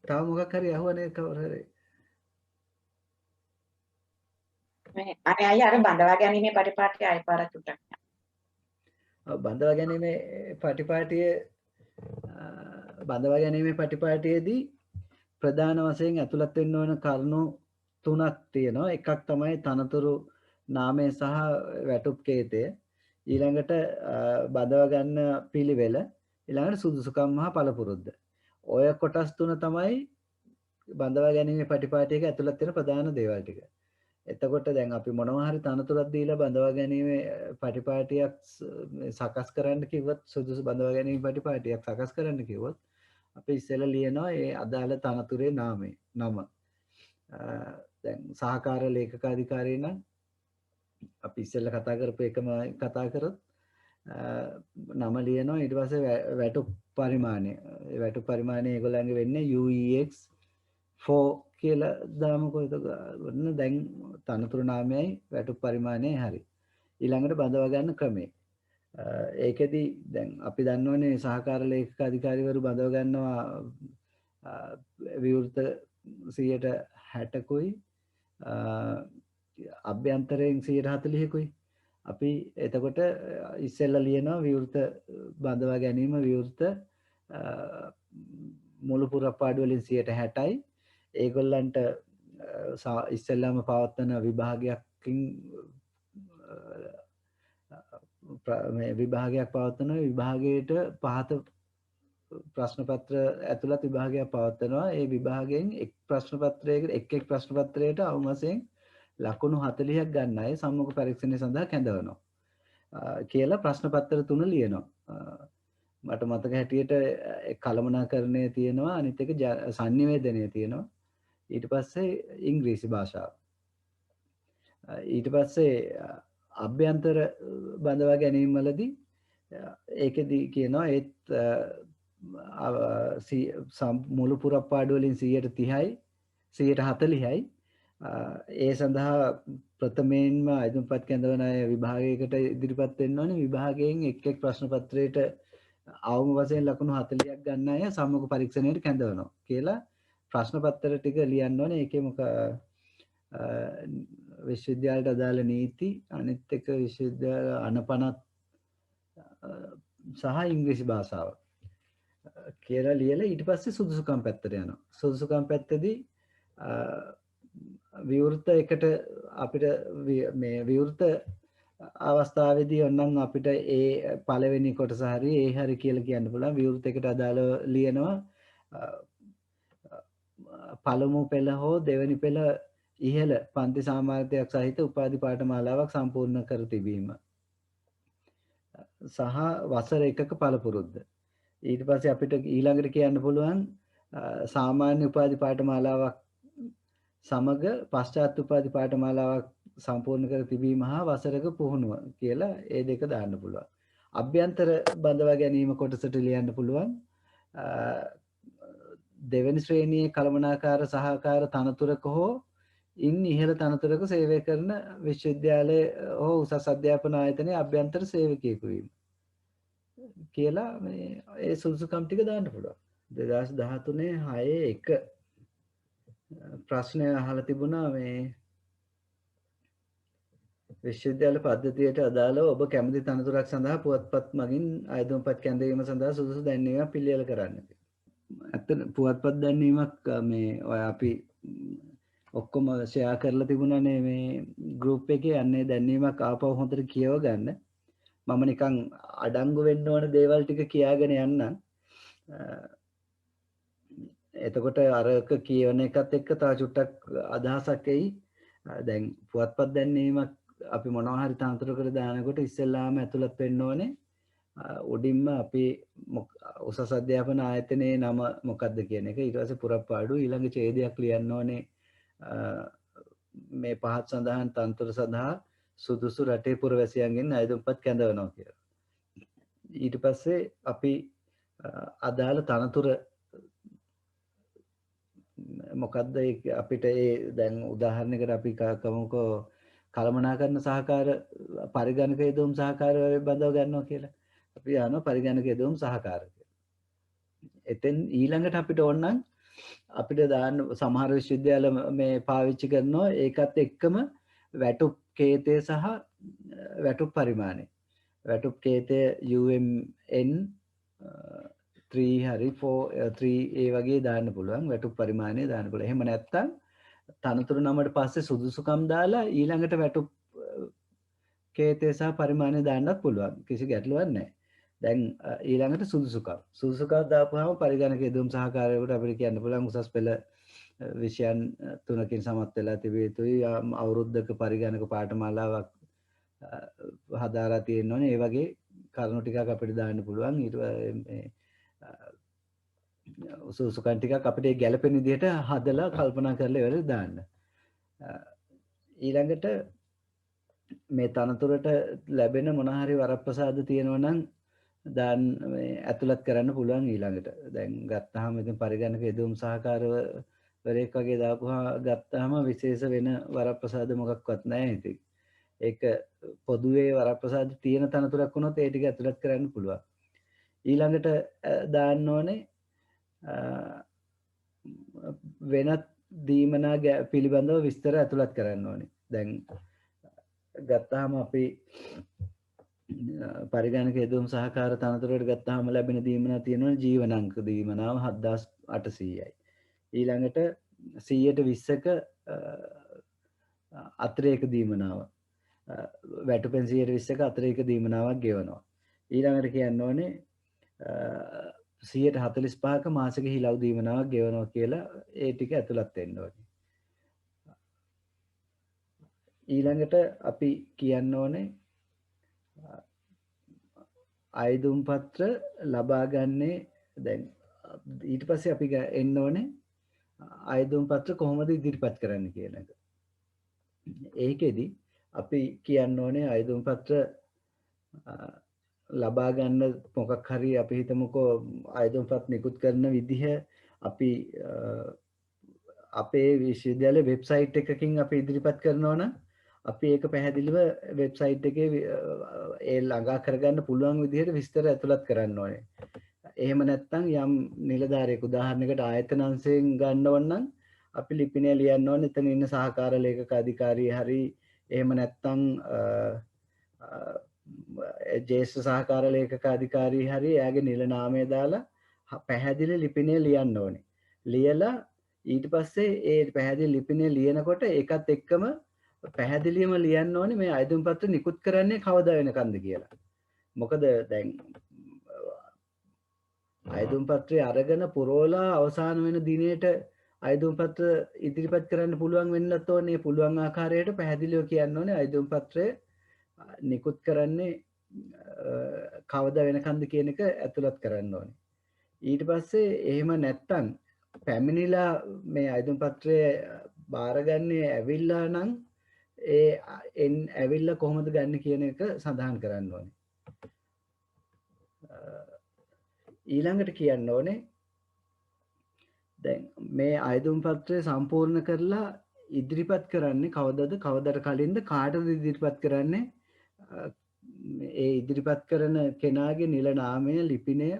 තව මොකක් හරි අහුවනේ කවුරු හරි. අය අර බඳවා ගැනීමේ පරිපාටිය ආයි පාරක් චුට්ටක්. බඳවා ගැනීමේ පටිපාටියේදී ප්‍රධාන වශයෙන් ඇතුළත් වෙන්න ඕන කරුණු 3ක් තියෙනවා. එකක් තමයි තනතුරු නාමය සහ වැටුප් කේතය. ඊළඟට බඳවා ගන්න පිළිවෙල, ඊළඟට සුදුසුකම් හා පළපුරුද්ද. ඔය කොටස් 3 තමයි බඳවා ගැනීමේ පටිපාටියක ඇතුළත් වෙන ප්‍රධාන දේවල් ටික. එතකොට දැන් අපි මොනවා හරි තනතුරක් දීලා බඳවා ගැනීමේ පටිපාටියක් සකස් කරන්න කිව්වොත්, සුදුසු බඳවා ගැනීමේ පටිපාටියක් සකස් කරන්න කිව්වොත් අපි ඉස්සෙල්ලා ලියනවා ඒ අදාළ තනතුරේ නම. දැන් සහකාර ලේකකාධිකාරී නම් අපි ඉස්සෙල්ලා කතා කරපු එකම කතා කරොත් නම ලියනවා. ඊට පස්සේ වැටුප් පරිමාණය. ඒ වැටුප් පරිමාණය ඒගොල්ලන්ගේ වෙන්නේ UEX 4 කියලා දාමුකෝ. එතකොට දැන් තනතුරු නාමයයි වැටුප් පරිමාණයයි හරි. ඊළඟට බඳවා ගන්න ක්‍රමය. ඒකෙදි දැන් අපි දන්නවනේ සහකාර ලේකකාධිකාරීවරු බඳව ගන්නවා විවෘත 60%කුයි අභ්‍යන්තරයෙන් 140කුයි. අපි එතකොට ඉස්සෙල්ලා ලියනවා විවෘත බඳවා ගැනීම විවෘත මුළු පුරප්පාඩු වලින් 60%යි. ඒගොල්ලන්ට ඉස්සෙල්ලාම පවත්වන විභාගයකින් විභාගයක් පවත්වන විභාගයට පහත ප්‍රශ්න පත්‍ර ඇතුළත් විභාගයක් පවත්වනවා. ඒ විභාගයෙන් එක් ප්‍රශ්න පත්‍රයකට එක් ප්‍රශ්න පත්‍රයට අවම වශයෙන් ලකුණු 40ක් ගන්න අය සම්මුඛ පරීක්ෂණය සඳහා කැඳවනවා කියලා ප්‍රශ්න පත්‍ර 3 ලියනවා. මට මතක හැටියට කළමනාකරණය තියෙනවා, අනිත් එක සංනිවේදනය තියෙනවා. ඊට පස්සේ ඉංග්‍රීසි භාෂාව. ඊට පස්සේ අභ්‍යන්තර බඳවා ගැනීම වලදී ඒකෙදි කියනවා ඒත් මුළු පුරප්පාඩු වලින් 30%යි 140යි. ඒ සඳහා ප්‍රථමයෙන්ම අයදුම්පත් කැඳවන අය විභාගයකට ඉදිරිපත් වෙන්න ඕනේ. විභාගයෙන් එක් ප්‍රශ්න පත්‍රයට අවම වශයෙන් ලකුණු 40ක් ගන්න අය සම්මුඛ පරීක්ෂණයට කැඳවනවා කියලා ප්‍රශ්න පත්‍ර ටික ලියන්න ඕනේ. ඒකේ මොක විශ්වවිද්‍යාලයට අදාළ නීති, අනිත් එක විශ්වවිද්‍යාල අනපනත් සහ ඉංග්‍රීසි භාෂාව කියලා ලියලා ඊට පස්සේ සුදුසුකම් පැත්තට යනවා. සුදුසුකම් පැත්තේදී විවෘත එකට අපිට මේ විවෘත අවස්ථාවේදී ඔන්නම් අපිට ඒ පළවෙනි කොටස හරි ඒ හරි කියලා කියන්න පුළුවන්. විවෘත එකට අදාළව ලියනවා පළමු පෙළ හෝ දෙවෙනි පෙළ ඉහළ පන්ති සාමාර්ථයක් සහිත උපාධි පාඨමාලාවක් සම්පූර්ණ කර තිබීම සහ වසර එකක පළපුරුද්ද. ඊට පස්සේ අපිට ඊළඟට කියන්න පුළුවන් සාමාන්‍ය උපාධි පාඨමාලාවක් සමග පශ්චාත් උපාධි පාඨමාලාවක් සම්පූර්ණ කර තිබීම හා වසරක පුහුණුව කියලා ඒ දෙක දාන්න පුළුවන්. අභ්‍යන්තර බඳවා ගැනීම කොටසට ලියන්න පුළුවන් දෙවෙනි ශ්‍රේණියේ කළමනාකාර සහකාර තනතුරක හෝ ඉන් ඉහළ තනතුරක සේවය කරන විශ්වවිද්‍යාලය හෝ උසස් අධ්‍යාපන ආයතනයේ අභ්‍යන්තර සේවකයෙකු වීම කියලා මේ ඒ සුදුසුකම් ටික දාන්න පුළුවන්. 2013 6 ප්‍රශ්නය අහලා තිබුණා මේ විශ්වවිද්‍යාල පද්ධතියට අදාළව ඔබ කැමති තනතුරක් සඳහා පුවත්පත් මගින් අයදුම්පත් කැඳවීම සඳහා සුදුසු දැන්වීමක් පිළියෙල කරන්න. ඇත්තට පුවත්පත් දැන්වීමක් මේ ඔය අපි ඔක්කොම ෂෙයා කරලා තිබුණානේ මේ ගෲප් එකේ. යන්නේ දැන්වීමක් ආපහු හොඳට කියව ගන්න. මම නිකන් අඩංගු වෙන්න ඕන දේවල් ටික කියාගෙන යන්නම්. එතකොට අරක කියවන එකත් එක්ක තව චුට්ටක් අදහසක් එයි. දැන් පුවත්පත් දැන්වීමක් අපි මොනවා හරි තනතුරකට දානකොට ඉස්සෙල්ලාම ඇතුළත් වෙන්න ඕනේ උඩින්ම අපි උසස් අධ්‍යාපන ආයතනයේ නම මොකක්ද කියන එක, ඊට පස්සේ පුරප්පාඩු, ඊළඟ ඡේදයක් ලියන්න ඕනේ මේ පහත් සඳහන් තනතුර සඳහා සුදුසු රටේ පුරවැසියන්ගෙන් අයදුම්පත් කැඳවනවා කියලා. ඊට පස්සේ අපි අදාළ තනතුර මොකක්ද අපිට ඒ දැන් උදාහරණයකට අපි කමුකෝ කළමනාකරන සහකාර පරිගණක යෙදවුම් සහකාර බඳව ගන්නවා කියලා. අපි යනවා පරිගණක යෙදවුම් සහකාර කියලා. එතෙන් ඊළඟට අපිට ඕනනම් අපිට දාන්න සමහර විශ්වවිද්‍යාල මේ පාවිච්චි කරනවා ඒකත් එක්කම වැටුප් කේතය සහ වැටුප් පරිමාණය. වැටුප් කේතය UMN 3 හරි 4 3 ඒ වගේ දාන්න පුළුවන්. වැටුප් පරිමාණය දාන්න පුළුවන්. එහෙම නැත්නම් තනතුරු නමට පස්සේ සුදුසුකම් දාලා ඊළඟට වැටුප් කේතය සහ පරිමාණය දාන්නත් පුළුවන්. කිසි ගැටලුවක් නැහැ. දැන් ඊළඟට සුදුසුකම් දාපුවාම පරිගණක යෙදවුම් සහකාරයකට අපිට කියන්න පුළුවන් උසස් පෙළ විෂයන් 3කින් සමත් වෙලා තිබිය යුතුයි. අවුරුද්දක පරිගණක පාඨමාලාවක් හදාලා තියෙන්න ඕනේ. ඒ වගේ කරුණු ටිකක් අපිට දාන්න පුළුවන්. ඊට මේ සුදුසුකම් ටිකක් අපිට ගැළපෙන විදිහට හදලා කල්පනා කරලා ඉවරලා දාන්න. ඊළඟට මේ තනතුරට ලැබෙන මොන හරි වරප්‍රසාද තියෙනවා නම් දාන්න මේ ඇතුළත් කරන්න පුළුවන් ඊළඟට. දැන් ගත්තාම ඉතින් පරිගණක යෙදවුම් සහකාරවරයෙක් වගේ දාපුවා ගත්තාම විශේෂ වෙන වරප්‍රසාද මොකක්වත් නැහැ ඉතින්. ඒක පොදුවේ වරප්‍රසාද තියෙන තනතුරක් වුණොත් ඒ ටික ඇතුළත් කරන්න පුළුවන්. ඊළඟට දාන්න ඕනේ වෙනත් දීමනා පිළිබඳව විස්තර ඇතුළත් කරන්න ඕනේ. දැන් ගත්තාම අපි පරිගණක යෙදවුම් සහකාර තනතුරට ගත්තාම ලැබෙන දීමනා තියෙනවා ජීවනාංක දීමනාව 7800යි. ඊළඟට 120ක අතිරේක දීමනාව වැටුපෙන් 120ක අතිරේක දීමනාවක් ගෙවනවා. ඊළඟට කියන්න ඕනේ 145ක මාසික හිලව් දීමනාවක් ගෙවනවා කියලා ඒ ටික ඇතුළත් වෙන්න ඕනේ. ඊළඟට අපි කියන්න ඕනේ අයදුම් පත්‍ර ලබා ගන්නේ දැන් ඊට පස්සේ අපි එන්න ඕනේ අයදුම් පත්‍ර කොහොමද ඉදිරිපත් කරන්න කියන එක. ඒකෙදි අපි කියන්න ඕනේ අයදුම් පත්‍ර ලබා ගන්න මොකක් හරි අපි හිතමුකෝ අයදුම්පත් නිකුත් කරන විදිහ අපි අපේ විශ්වවිද්‍යාලයේ වෙබ්සයිට් එකකින් අපි ඉදිරිපත් කරනවා නම් අපි ඒක පැහැදිලිව වෙබ්සයිට් එකේ ඒ ළඟා කරගන්න පුළුවන් විදිහට විස්තර ඇතුළත් කරන්න ඕනේ. එහෙම නැත්නම් යම් නිලධාරියෙක් උදාහරණයකට ආයතන අංශයෙන් ගන්නව නම් අපි ලිපිනය ලියන්න ඕනේ එතන ඉන්න සහකාර ලේකක අධිකාරිය හරි එහෙම නැත්නම් ජේෂ්ඨ සහකාර ලේකක අධිකාරී හරි එයාගේ නිල නාමය දාලා පැහැදිලි ලිපිනය ලියන්න ඕනේ. ලියලා ඊට පස්සේ ඒ පැහැදිලි ලිපිනය ලියනකොට ඒකත් එක්කම පැහැදිලිවම ලියන්න ඕනේ මේ අයදුම් පත්‍ර නිකුත් කරන්නේ කවදා වෙනකන්ද කියලා. මොකද දැන් අයදුම් පත්‍රය අරගෙන පුරවලා අවසාන වෙන දිනේට අයදුම් පත්‍ර ඉදිරිපත් කරන්න පුළුවන් වෙන්නත් ඕනේ. පුළුවන් ආකාරයට පැහැදිලිව කියන්න ඕනේ අයදුම් පත්‍රය නිකුත් කරන්නේ කවදා වෙනකන්ද කියන එක ඇතුළත් කරන්න ඕනේ. ඊට පස්සේ එහෙම නැත්තම් පැමිණිලා මේ අයදුම් පත්‍රය බාරගන්නේ ඇවිල්ලා නම් ඒ ඇවිල්ලා කොහොමද ගන්න කියන එක සඳහන් කරන්න ඕනේ. ඊළඟට කියන්න ඕනේ දැන් මේ අයදුම් පත්‍රය සම්පූර්ණ කරලා ඉදිරිපත් කරන්නේ කවදට කලින්ද කාටද ඉදිරිපත් කරන්නේ ඒ ඉදිරිපත් කරන කෙනාගේ නිල නාමය ලිපිනය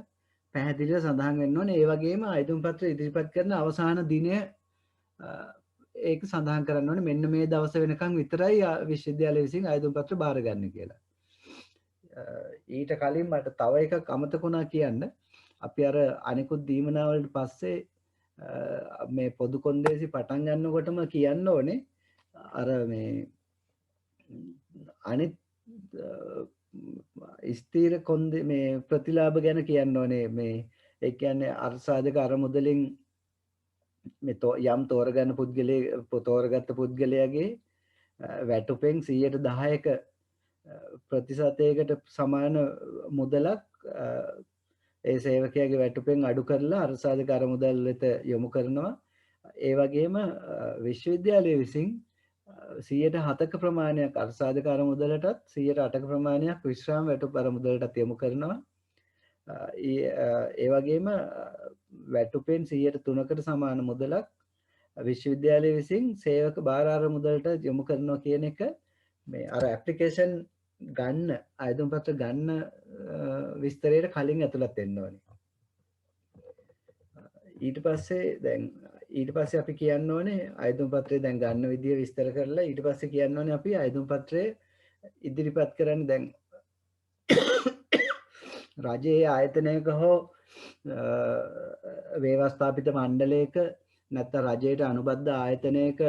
පැහැදිලිව සඳහන් වෙන්න ඕනේ. ඒ වගේම අයදුම් පත්‍ර ඉදිරිපත් කරන අවසාන දිනය ඒක සඳහන් කරන්න ඕනේ. මෙන්න මේ දවස වෙනකන් විතරයි විශ්වවිද්‍යාලය විසින් අයදුම් පත්‍ර බාරගන්නේ කියලා. ඊට කලින් මට තව එකක් අමතක වුණා කියන්න. අපි අර අනිකුත් දීමනා වලට පස්සේ මේ පොදු කොන්දේසි පටන් ගන්නකොටම කියන්න ඕනේ අර මේ අනිත් ස්ථීර කොන්ද මේ ප්‍රතිලාභ ගැන කියන්න ඕනේ මේ ඒ කියන්නේ අර්සාධක අරමුදලින් මේ යම් තෝරගන්න තෝරගත්ත පුද්ගලයාගේ වැටුපෙන් 10%ක ප්‍රතිශතයකට සමාන මුදලක් ඒ සේවකයාගේ වැටුපෙන් අඩු කරලා අර්සාධක අරමුදල් වෙත යොමු කරනවා. ඒ වගේම විශ්වවිද්‍යාලය විසින් 7%ක ප්‍රමාණයක් අර්සාධක අරමුදලටත් 8%ක ප්‍රමාණයක් විශ්‍රාම වැටුප අරමුදලටත් යොමු කරනවා. ඒ වගේම වැටුපෙන් 3%කට සමාන මුදලක් විශ්වවිද්‍යාලය විසින් සේවක භාර අරමුදලට යොමු කරනවා කියන එක මේ අර ඇප්ලිකේෂන් ගන්න අයදුම් පත්‍ර ගන්න විස්තරයට කලින් ඇතුළත් වෙන්න ඕනේ. ඊට පස්සේ අපි කියන්න ඕනේ අයදුම් පත්‍රය දැන් ගන්න විදිය විස්තර කරලා ඊට පස්සේ කියන්න ඕනේ අපි අයදුම් පත්‍රය ඉදිරිපත් කරන්නේ දැන් රජයේ ආයතනයක හෝ ව්‍යවස්ථාපිත මණ්ඩලයක නැත්නම් රජයට අනුබද්ධ ආයතනයක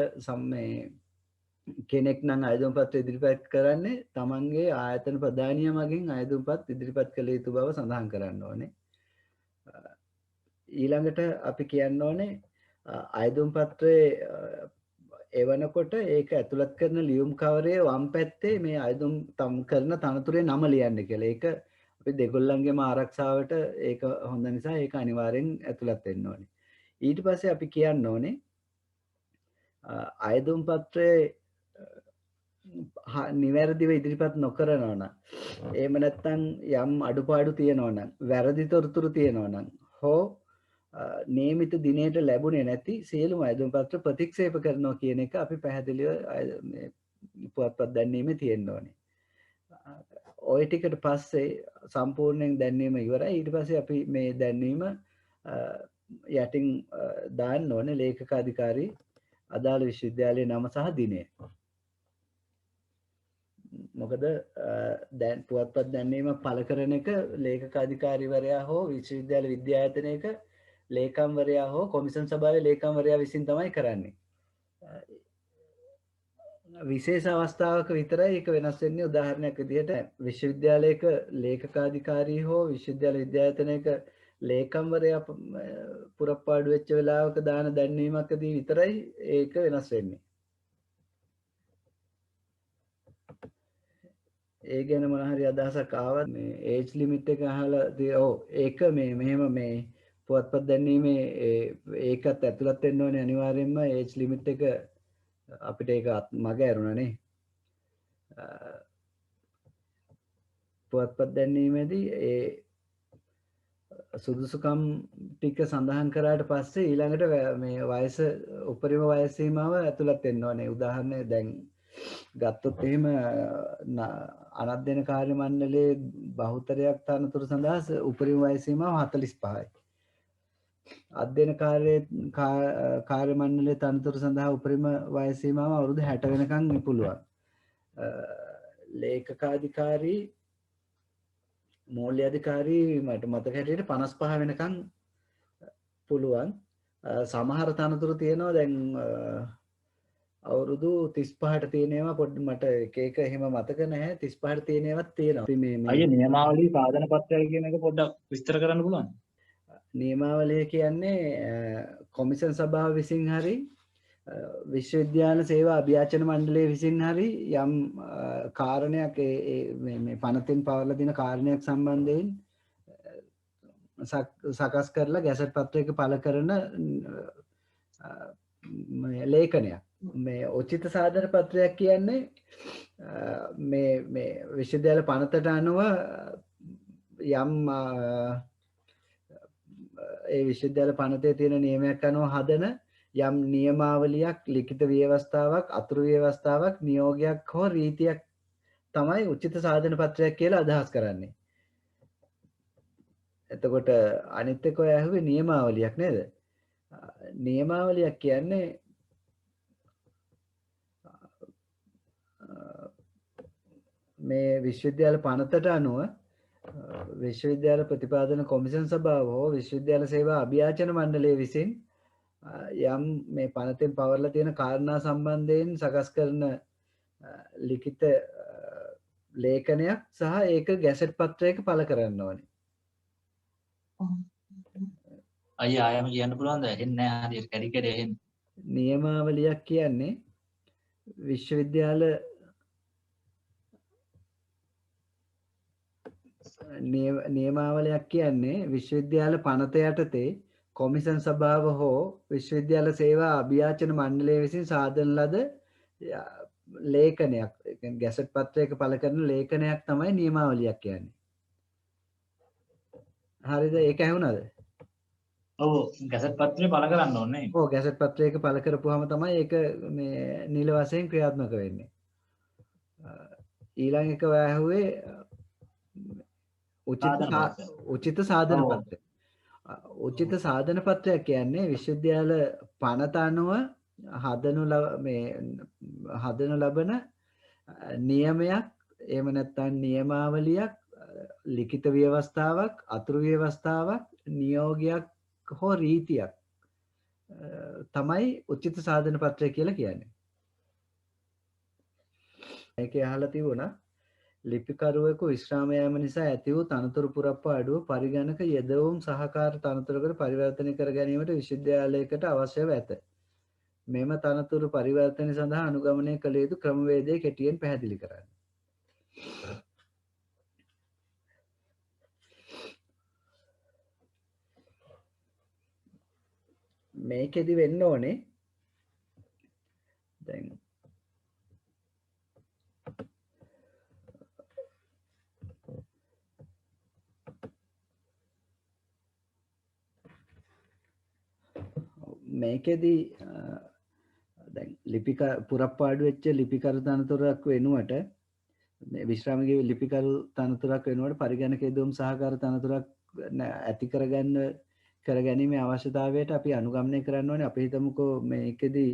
කෙනෙක් නම් අයදුම් පත්‍ර ඉදිරිපත් කරන්නේ තමන්ගේ ආයතන ප්‍රධානිය මගින් අයදුම්පත් ඉදිරිපත් කළ යුතු බව සඳහන් කරන්න ඕනේ. ඊළඟට අපි කියන්න ඕනේ අයදුම් පත්‍රයේ එවනකොට ඒක ඇතුළත් කරන ලියුම් කවරේ වම් පැත්තේ මේ අයදුම් කරන තනතුරේ නම ලියන්න කියලා. ඒක අපි දෙගොල්ලන්ගේම ආරක්ෂාවට ඒක හොඳ නිසා ඒක අනිවාර්යෙන් ඇතුළත් වෙන්න ඕනේ. ඊට පස්සේ අපි කියන්න ඕනේ අයදුම් පත්‍රයේ නිවැරදිව ඉදිරිපත් නොකරනවා නම් එහෙම නැත්නම් යම් අඩුපාඩු තියෙනවා නම් වැරදි තොරතුරු තියෙනවා නම් හෝ නියමිත දිනයට ලැබුණේ නැති සියලුම අයදුම් පත්‍ර ප්‍රතික්ෂේප කරනවා කියන එක අපි පැහැදිලිව මේ පුවත්පත් දැන්වීමේ තියෙන්න ඕනේ. ওই ටිකට පස්සේ සම්පූර්ණයෙන් දැන්වීම ඉවරයි. ඊට පස්සේ අපි මේ දැන්වීම යටින් දාන්න ඕනේ ලේකකාධිකාරී අදාළ විශ්වවිද්‍යාලයේ නම සහ දිනය. මොකද දැන් පුවත්පත් දැන්වීම පළ කරන එක ලේකකාධිකාරීවරයා හෝ විශ්වවිද්‍යාල විද්‍යායතනයක ලේකම්වරයා හෝ කොමිෂන් සභාවේ ලේකම්වරයා විසින් තමයි කරන්නේ. විශේෂ අවස්ථාවක විතරයි ඒක වෙනස් වෙන්නේ. උදාහරණයක් විදිහට විශ්වවිද්‍යාලයක ලේකකාධිකාරී හෝ විශ්වවිද්‍යාල විද්‍යායතනයක ලේකම්වරයා පුරප්පාඩු වෙච්ච වෙලාවක දාන දැන්වීමකදී විතරයි ඒක වෙනස් වෙන්නේ. ඒ ගැන මොන හරි අදහසක් ආවත් මේ ඒජ් ලිමිට් එක අහලා ඔව් ඒක මෙහෙම මේ පුවත්පත් දැන්වීමේ ඒකත් ඇතුළත් වෙන්න ඕනේ අනිවාර්යෙන්ම ඒජ් ලිමිට් එක අපිට ඒක මග ඇරුණානේ. පුවත්පත් දැන්වීමේදී ඒ සුදුසුකම් ටික සඳහන් කරාට පස්සේ ඊළඟට මේ වයස උපරිම වයස සීමාව ඇතුළත් වෙන්න ඕනේ. උදාහරණයක් දැන් ගත්තොත් එහෙම අනධ්‍යයන කාර්ය මණ්ඩලයේ බහුතරයක් තනතුරු සඳහා උපරිම වයස සීමාව 45යි. අධ්‍යයන කාර්ය මණ්ඩලයේ තනතුරු සඳහා උපරිම වයස සීමාව අවුරුදු 60 වෙනකන් පුළුවන්. ලේකකාධිකාරී මූල්‍ය අධිකාරී මට මතක හැටියට 55 වෙනකන් පුළුවන්. සමහර තනතුරු තියෙනවා දැන් අවුරුදු 35ට තියෙනවා පොඩ්ඩ මට එක එහෙම මතක නැහැ 35ට තියෙනවත් තියෙනවා. මේ අයියේ නියමාවලී සාධන පත්‍රය කියන එක පොඩ්ඩක් විස්තර කරන්න පුළුවන්? නියමාවලිය කියන්නේ කොමිෂන් සභාව විසින් හරි විශ්වවිද්‍යාල සේවා අභියාචන මණ්ඩලය විසින් හරි යම් කාරණයක් මේ පනතින් පවරලා දෙන කාරණයක් සම්බන්ධයෙන් සකස් කරලා ගැසට් පත්‍රයක පළ කරන ලේඛනයක්. මේ උචිත සාධන පත්‍රයක් කියන්නේ මේ විශ්වවිද්‍යාල පනතට අනුව යම් ඒ විශ්වවිද්‍යාල පනතේ තියෙන නියමයක් අනුව හදන යම් නියමාවලියක් ලිඛිත ව්‍යවස්ථාවක් අතුරු ව්‍යවස්ථාවක් නියෝගයක් හෝ රීතියක් තමයි උචිත සාධන පත්‍රයක් කියලා අදහස් කරන්නේ. එතකොට අනිත් එක ඔය ඇහුවේ නියමාවලියක් නේද? නියමාවලියක් කියන්නේ මේ විශ්වවිද්‍යාල පනතට අනුව විශ්වවිද්‍යාල ප්‍රතිපාදන කොමිෂන් සභාව හෝ විශ්වවිද්‍යාල සේවා අභියාචන මණ්ඩලය විසින් යම් මේ පනතෙන් පවරලා තියෙන කාරණා සම්බන්ධයෙන් සකස් කරන ලිඛිත ලේඛනයක් සහ ඒක ගැසට් පත්‍රයක පළ කරන්න ඕනේ. අයියා ආයම කියන්න පුළුවන්ද? එන්නේ නැහැ හරියට කැඩි කැඩි එන්නේ. නියමාවලියක් කියන්නේ විශ්වවිද්‍යාල නියමාවලියක් කියන්නේ විශ්වවිද්‍යාල පනත යටතේ කොමිසන් සභාව හෝ විශ්වවිද්‍යාල සේවා අභියාචන මණ්ඩලය විසින් සාදන ලද ලේඛනයක්. ඒ කියන්නේ ගැසට් පත්‍රයක පළ කරන ලේඛනයක් තමයි නියමාවලියක් කියන්නේ. හරිද? ඒක ඇහුණාද? ඔව් ගැසට් පත්‍රය පළ කරන්න ඕනේ. ඔව් ගැසට් පත්‍රයක පළ කරපුවාම තමයි ඒක මේ නිල වශයෙන් ක්‍රියාත්මක වෙන්නේ. ඊළඟ එක ඔයා ඇහුවේ උචිත සාධන පත්‍රය. උචිත සාධන පත්‍රයක් කියන්නේ විශ්වවිද්‍යාල පනත අනුව හදනු ලබන නියමයක්, එහෙම නැත්නම් නියමාවලියක්, ලිඛිත ව්‍යවස්ථාවක්, අතුරු ව්‍යවස්ථාවක්, නියෝගයක් හෝ රීතියක් තමයි උචිත සාධන පත්‍රය කියලා කියන්නේ. ඒකේ අහලා තිබුණා ලිපිකරුවෙකු විශ්‍රාම යාම නිසා ඇති වූ තනතුරු පුරප්පාඩුව පරිගණක යෙදවුම් සහකාර තනතුරකට පරිවර්තනය කර ගැනීමට විශ්වවිද්‍යාලයකට අවශ්‍යව ඇත. මෙම තනතුරු පරිවර්තනය සඳහා අනුගමනය කළ යුතු ක්‍රමවේදය කෙටියෙන් පැහැදිලි කරන්න. මේකෙදි වෙන්න ඕනේ දැන් මේකෙදී දැන් පුරප්පාඩු වෙච්ච ලිපිකරු තනතුරක් වෙනුවට විශ්‍රාමගේ ලිපිකරු තනතුරක් වෙනුවට පරිගණක යෙදවුම් සහකාර තනතුරක් ඇති කරගැනීමේ අවශ්‍යතාවයට අපි අනුගමනය කරන්න ඕනේ. අපි හිතමුකෝ මේකෙදී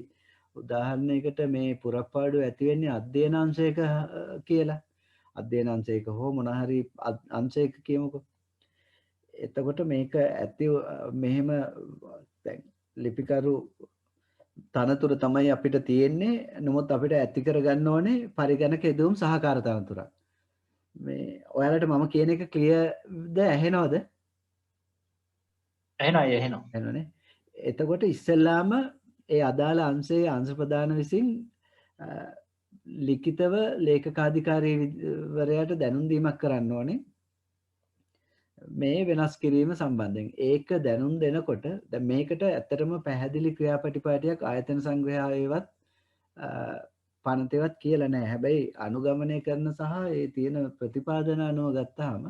උදාහරණයකට මේ පුරප්පාඩු ඇති වෙන්නේ අධ්‍යයන අංශයක කියලා. අධ්‍යයන අංශයක හෝ මොන හරි අංශයක කියමුකෝ. එතකොට මේක ඇති මෙහෙම දැන් ලිපිකරු තනතුර තමයි අපිට තියෙන්නේ. නමුත් අපිට ඇති කරගන්න ඕනේ පරිගණක යෙදවුම් සහකාර තනතුරක්. මේ ඔයාලට මම කියන එක ක්ලියර්ද ඇහෙනවද? ඇහෙනවනේ. එතකොට ඉස්සෙල්ලාම ඒ අදාළ අංශයේ අංශ ප්‍රධාන විසින් ලිඛිතව ලේකකාධිකාරීවරයාට දැනුම් දීමක් කරන්න ඕනේ. මේ වෙනස් කිරීම සම්බන්ධයෙන් ඒක දැනුම් දෙනකොට දැන් මේකට ඇත්තටම පැහැදිලි ක්‍රියාපටිපාටියක් ආයතන සංග්‍රහයේවත් පනතේවත් කියලා නැහැ. හැබැයි අනුගමනය කරන සහ ඒ තියෙන ප්‍රතිපාදන අනුව ගත්තාම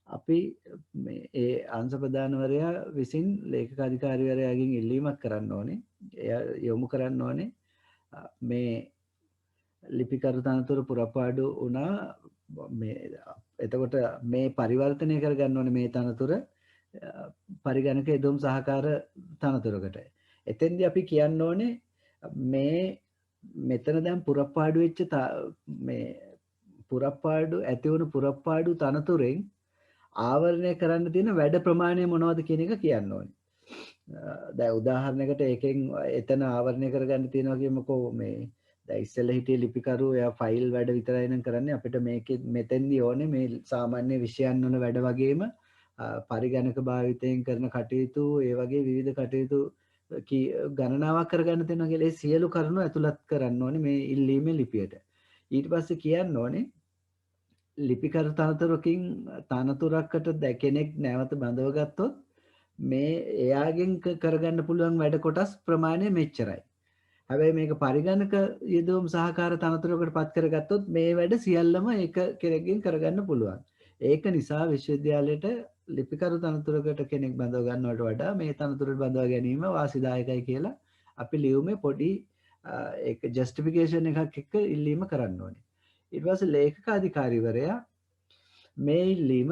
අපි මේ ඒ අංශ ප්‍රධානවරයා විසින් ලේකකාධිකාරීවරයාගෙන් ඉල්ලීමක් කරන්න ඕනේ. එයා යොමු කරන්න ඕනේ මේ ලිපිකරු තනතුරු පුරපාඩු වුණා මේ එතකොට මේ පරිවර්තනය කරගන්න ඕනේ මේ තනතුර පරිගණක යෙදවුම් සහකාර තනතුරකට. එතෙන්දී අපි කියන්න ඕනේ මේ මෙතන දැන් පුරපාඩු වෙච්ච මේ පුරපාඩු ඇති වුණු පුරපාඩු තනතුරෙන් ආවරණය කරන්න තියෙන වැඩ ප්‍රමාණය මොනවද කියන එක කියන්න ඕනේ. දැන් උදාහරණයකට ඒකෙන් එතන ආවරණය කරගන්න තියෙනවා කියමුකෝ මේ දැන් ඉස්සෙල්ලා හිටිය ලිපිකරු එයා ෆයිල් වැඩ විතරයි නම් කරන්නේ. අපිට මේකෙ මෙතෙන්දී ඕනේ මේ සාමාන්‍ය විෂයන් වල වැඩ වගේම පරිගණක භාවිතයෙන් කරන කටයුතු ඒ වගේ විවිධ කටයුතු ගණනාවක් කරගන්න තියෙනවා කියලා ඒ සියලු කරුණු ඇතුළත් කරන්න ඕනේ මේ ඉල්ලීමේ ලිපියට. ඊට පස්සේ කියන්න ඕනේ ලිපිකරු තනතුරකින් තනතුරකට කෙනෙක් නැවත බඳව ගත්තොත් මේ එයාගෙන් කරගන්න පුළුවන් වැඩ කොටස් ප්‍රමාණය මෙච්චරයි. හැබැයි මේක පරිගණක යෙදවුම් සහකාර තනතුරකට පත් කරගත්තොත් මේ වැඩ සියල්ලම ඒක කෙනෙක්ගෙන් කරගන්න පුළුවන්. ඒක නිසා විශ්වවිද්‍යාලයට ලිපිකරු තනතුරකට කෙනෙක් බඳව ගන්නවට වඩා මේ තනතුරට බඳවා ගැනීම වාසිදායකයි කියලා අපි ලියුමේ පොඩි ඒක ජස්ටිෆිකේෂන් එකක් එක්ක ඉල්ලීම කරන්න ඕනේ. ඊට පස්සේ ලේඛක අධිකාරීවරයා මේ ඉල්ලීම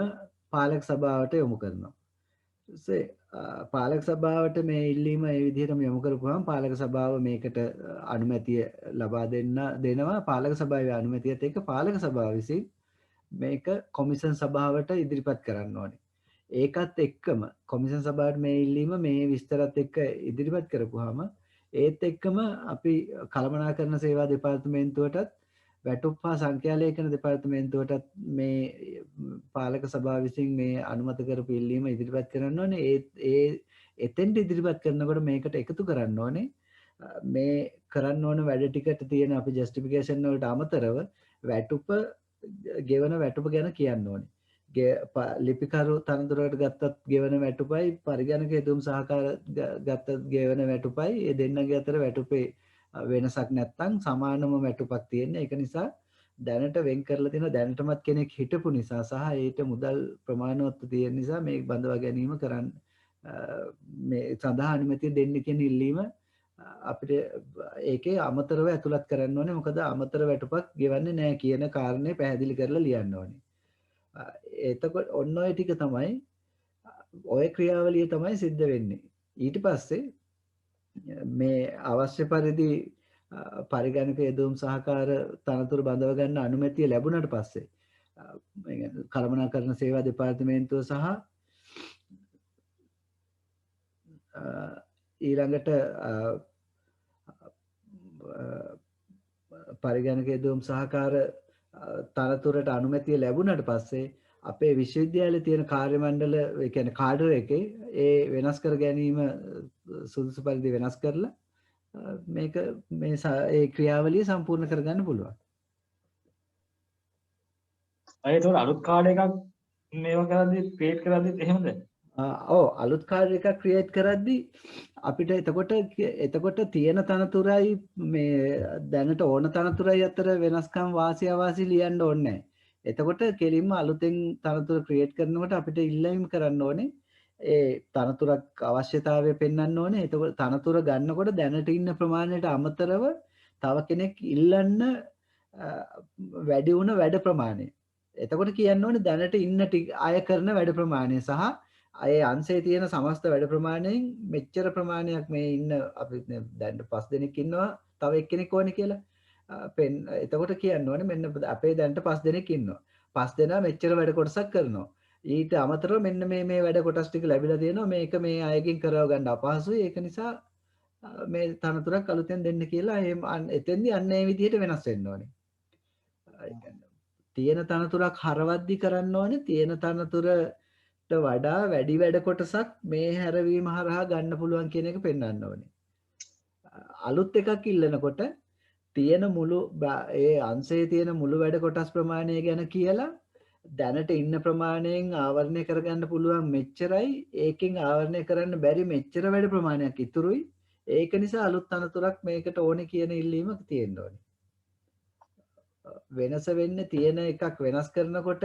පාලක සභාවට යොමු කරනවා. පාලක සභාවට මේ ඉල්ලීම ඒ විදිහටම යොමු කරපුවාම පාලක සභාව මේකට අනුමැතිය ලබා දෙනවා. පාලක සභාවේ අනුමැතියත් එක්ක පාලක සභාව විසින් මේක කොමිෂන් සභාවට ඉදිරිපත් කරන්න ඕනේ. ඒකත් එක්කම කොමිෂන් සභාවට මේ ඉල්ලීම මේ විස්තරත් එක්ක ඉදිරිපත් කරපුවාම ඒත් එක්කම අපි කළමනාකරණ සේවා දෙපාර්තමේන්තුවටත් වැටුප් හා සංඛ්‍යා ලේඛන දෙපාර්තමේන්තුවටත් මේ පාලක සභාව විසින් මේ අනුමත කරපු ඉල්ලීම ඉදිරිපත් කරන්න ඕනේ. ඒ එතෙන්ට ඉදිරිපත් කරනකොට මේකට එකතු කරන්න ඕනේ මේ කරන්න ඕන වැඩ ටිකට තියෙන අපි ජස්ටිෆිකේෂන් වලට අමතරව වැටුප ගෙවන වැටුප ගැන කියන්න ඕනේ. ලිපිකරු තනතුරකට ගත්තත් ගෙවන වැටුපයි පරිගණක යෙදුම් සහකාර ගත්තත් ගෙවන වැටුපයි ඒ දෙන්නගේ අතර වැටුපේ වෙනසක් නැත්තම් සමානම වැටුපක් තියෙන. ඒක නිසා දැනට වෙන් කරලා තියෙන දැනටමත් කෙනෙක් හිටපු නිසා සහ ඊට මුදල් ප්‍රමාණවත් තියෙන නිසා මේ බඳවා ගැනීම කරන්න මේ සඳහා අනුමැතිය දෙන්න කියන ඉල්ලීම අපිට ඒකේ අමතරව ඇතුළත් කරන්න ඕනේ. මොකද අමතර වැටුපක් ගෙවන්නේ නැහැ කියන කාරණේ පැහැදිලි කරලා ලියන්න ඕනේ. එතකොට ඔන්න ඔය ටික තමයි ඔය ක්‍රියාවලිය තමයි සිද්ධ වෙන්නේ. ඊට පස්සේ මේ අවශ්‍ය පරිදි පරිගණක යෙදුම් සහකාර තනතුරු බඳව ගන්න අනුමැතිය ලැබුණාට පස්සේ කළමනාකරණ සේවා දෙපාර්තමේන්තුව සහ ඊළඟට පරිගණක යෙදුම් සහකාර තනතුරට අනුමැතිය ලැබුණාට පස්සේ අපේ විශ්වවිද්‍යාලයේ තියෙන කාර්ය මණ්ඩල ඒ කියන්නේ කාඩර් එකේ ඒ වෙනස් කර ගැනීම සුදුසු පරිදි වෙනස් කරලා මේක මේ ඒ ක්‍රියාවලිය සම්පූර්ණ කරගන්න පුළුවන්. ඒක අලුත් කාඩ් එකක් මේවා කරද්දි ක්‍රියේට් කරද්දිත් එහෙමද? ඔව් අලුත් කාඩ් එකක් ක්‍රියේට් කරද්දි අපිට එතකොට තියෙන තනතුරයි මේ දැනට ඕන තනතුරයි අතර වෙනස්කම් වාසි අවාසි ලියන්න ඕනේ නැහැ. එතකොට කෙලින්ම අලුතෙන් තනතුර ක්‍රියේට් කරනකොට අපිට ඉල්ලීම් කරන්න ඕනේ ඒ තනතුරක් අවශ්‍යතාවය පෙන්වන්න ඕනේ. එතකොට තනතුර ගන්නකොට දැනට ඉන්න ප්‍රමාණයට අමතරව තව කෙනෙක් ඉල්ලන්න වැඩි වුණ වැඩ ප්‍රමාණය. එතකොට කියන්න ඕනේ දැනට ඉන්න අය කරන වැඩ ප්‍රමාණය සහ අය අංශයේ තියෙන සමස්ත වැඩ ප්‍රමාණයෙන් මෙච්චර ප්‍රමාණයක් මේ ඉන්න අපි දැන් 5 දෙනෙක් ඉන්නවා තව එක්කෙනෙක් ඕනේ කියලා. එතකොට කියන්න ඕනේ මෙන්න අපේ දැන්ට 5 දෙනෙක් ඉන්නවා. 5 දෙනා මෙච්චර වැඩ කොටසක් කරනවා. ඊට අමතරව මෙන්න මේ වැඩ කොටස් ටික ලැබිලා තියෙනවා. මේක මේ අයගෙන් කරව ගන්න අපහසුයි. ඒක නිසා මේ තනතුරක් අලුතෙන් දෙන්න කියලා එතෙන්දී අන්න ඒ විදිහට වෙනස් වෙන්න ඕනේ. තියෙන තනතුරක් හරවද්දි කරන්න ඕනේ. තියෙන තනතුරට වඩා වැඩි වැඩ කොටසක් මේ හැරවීම හරහා ගන්න පුළුවන් කියන එක පෙන්වන්න ඕනේ. අලුත් එකක් ඉල්ලනකොට තියෙන මුළු ඒ අංශයේ තියෙන මුළු වැඩ කොටස් ප්‍රමාණය ගැන කියලා දැනට ඉන්න ප්‍රමාණයෙන් ආවරණය කරගන්න පුළුවන් මෙච්චරයි ඒකෙන් ආවරණය කරන්න බැරි මෙච්චර වැඩ ප්‍රමාණයක් ඉතුරුයි. ඒක නිසා අලුත් තනතුරක් මේකට ඕනේ කියන ඉල්ලීමක් තියෙන්න ඕනේ. වෙනස වෙන්නේ තියෙන එකක් වෙනස් කරනකොට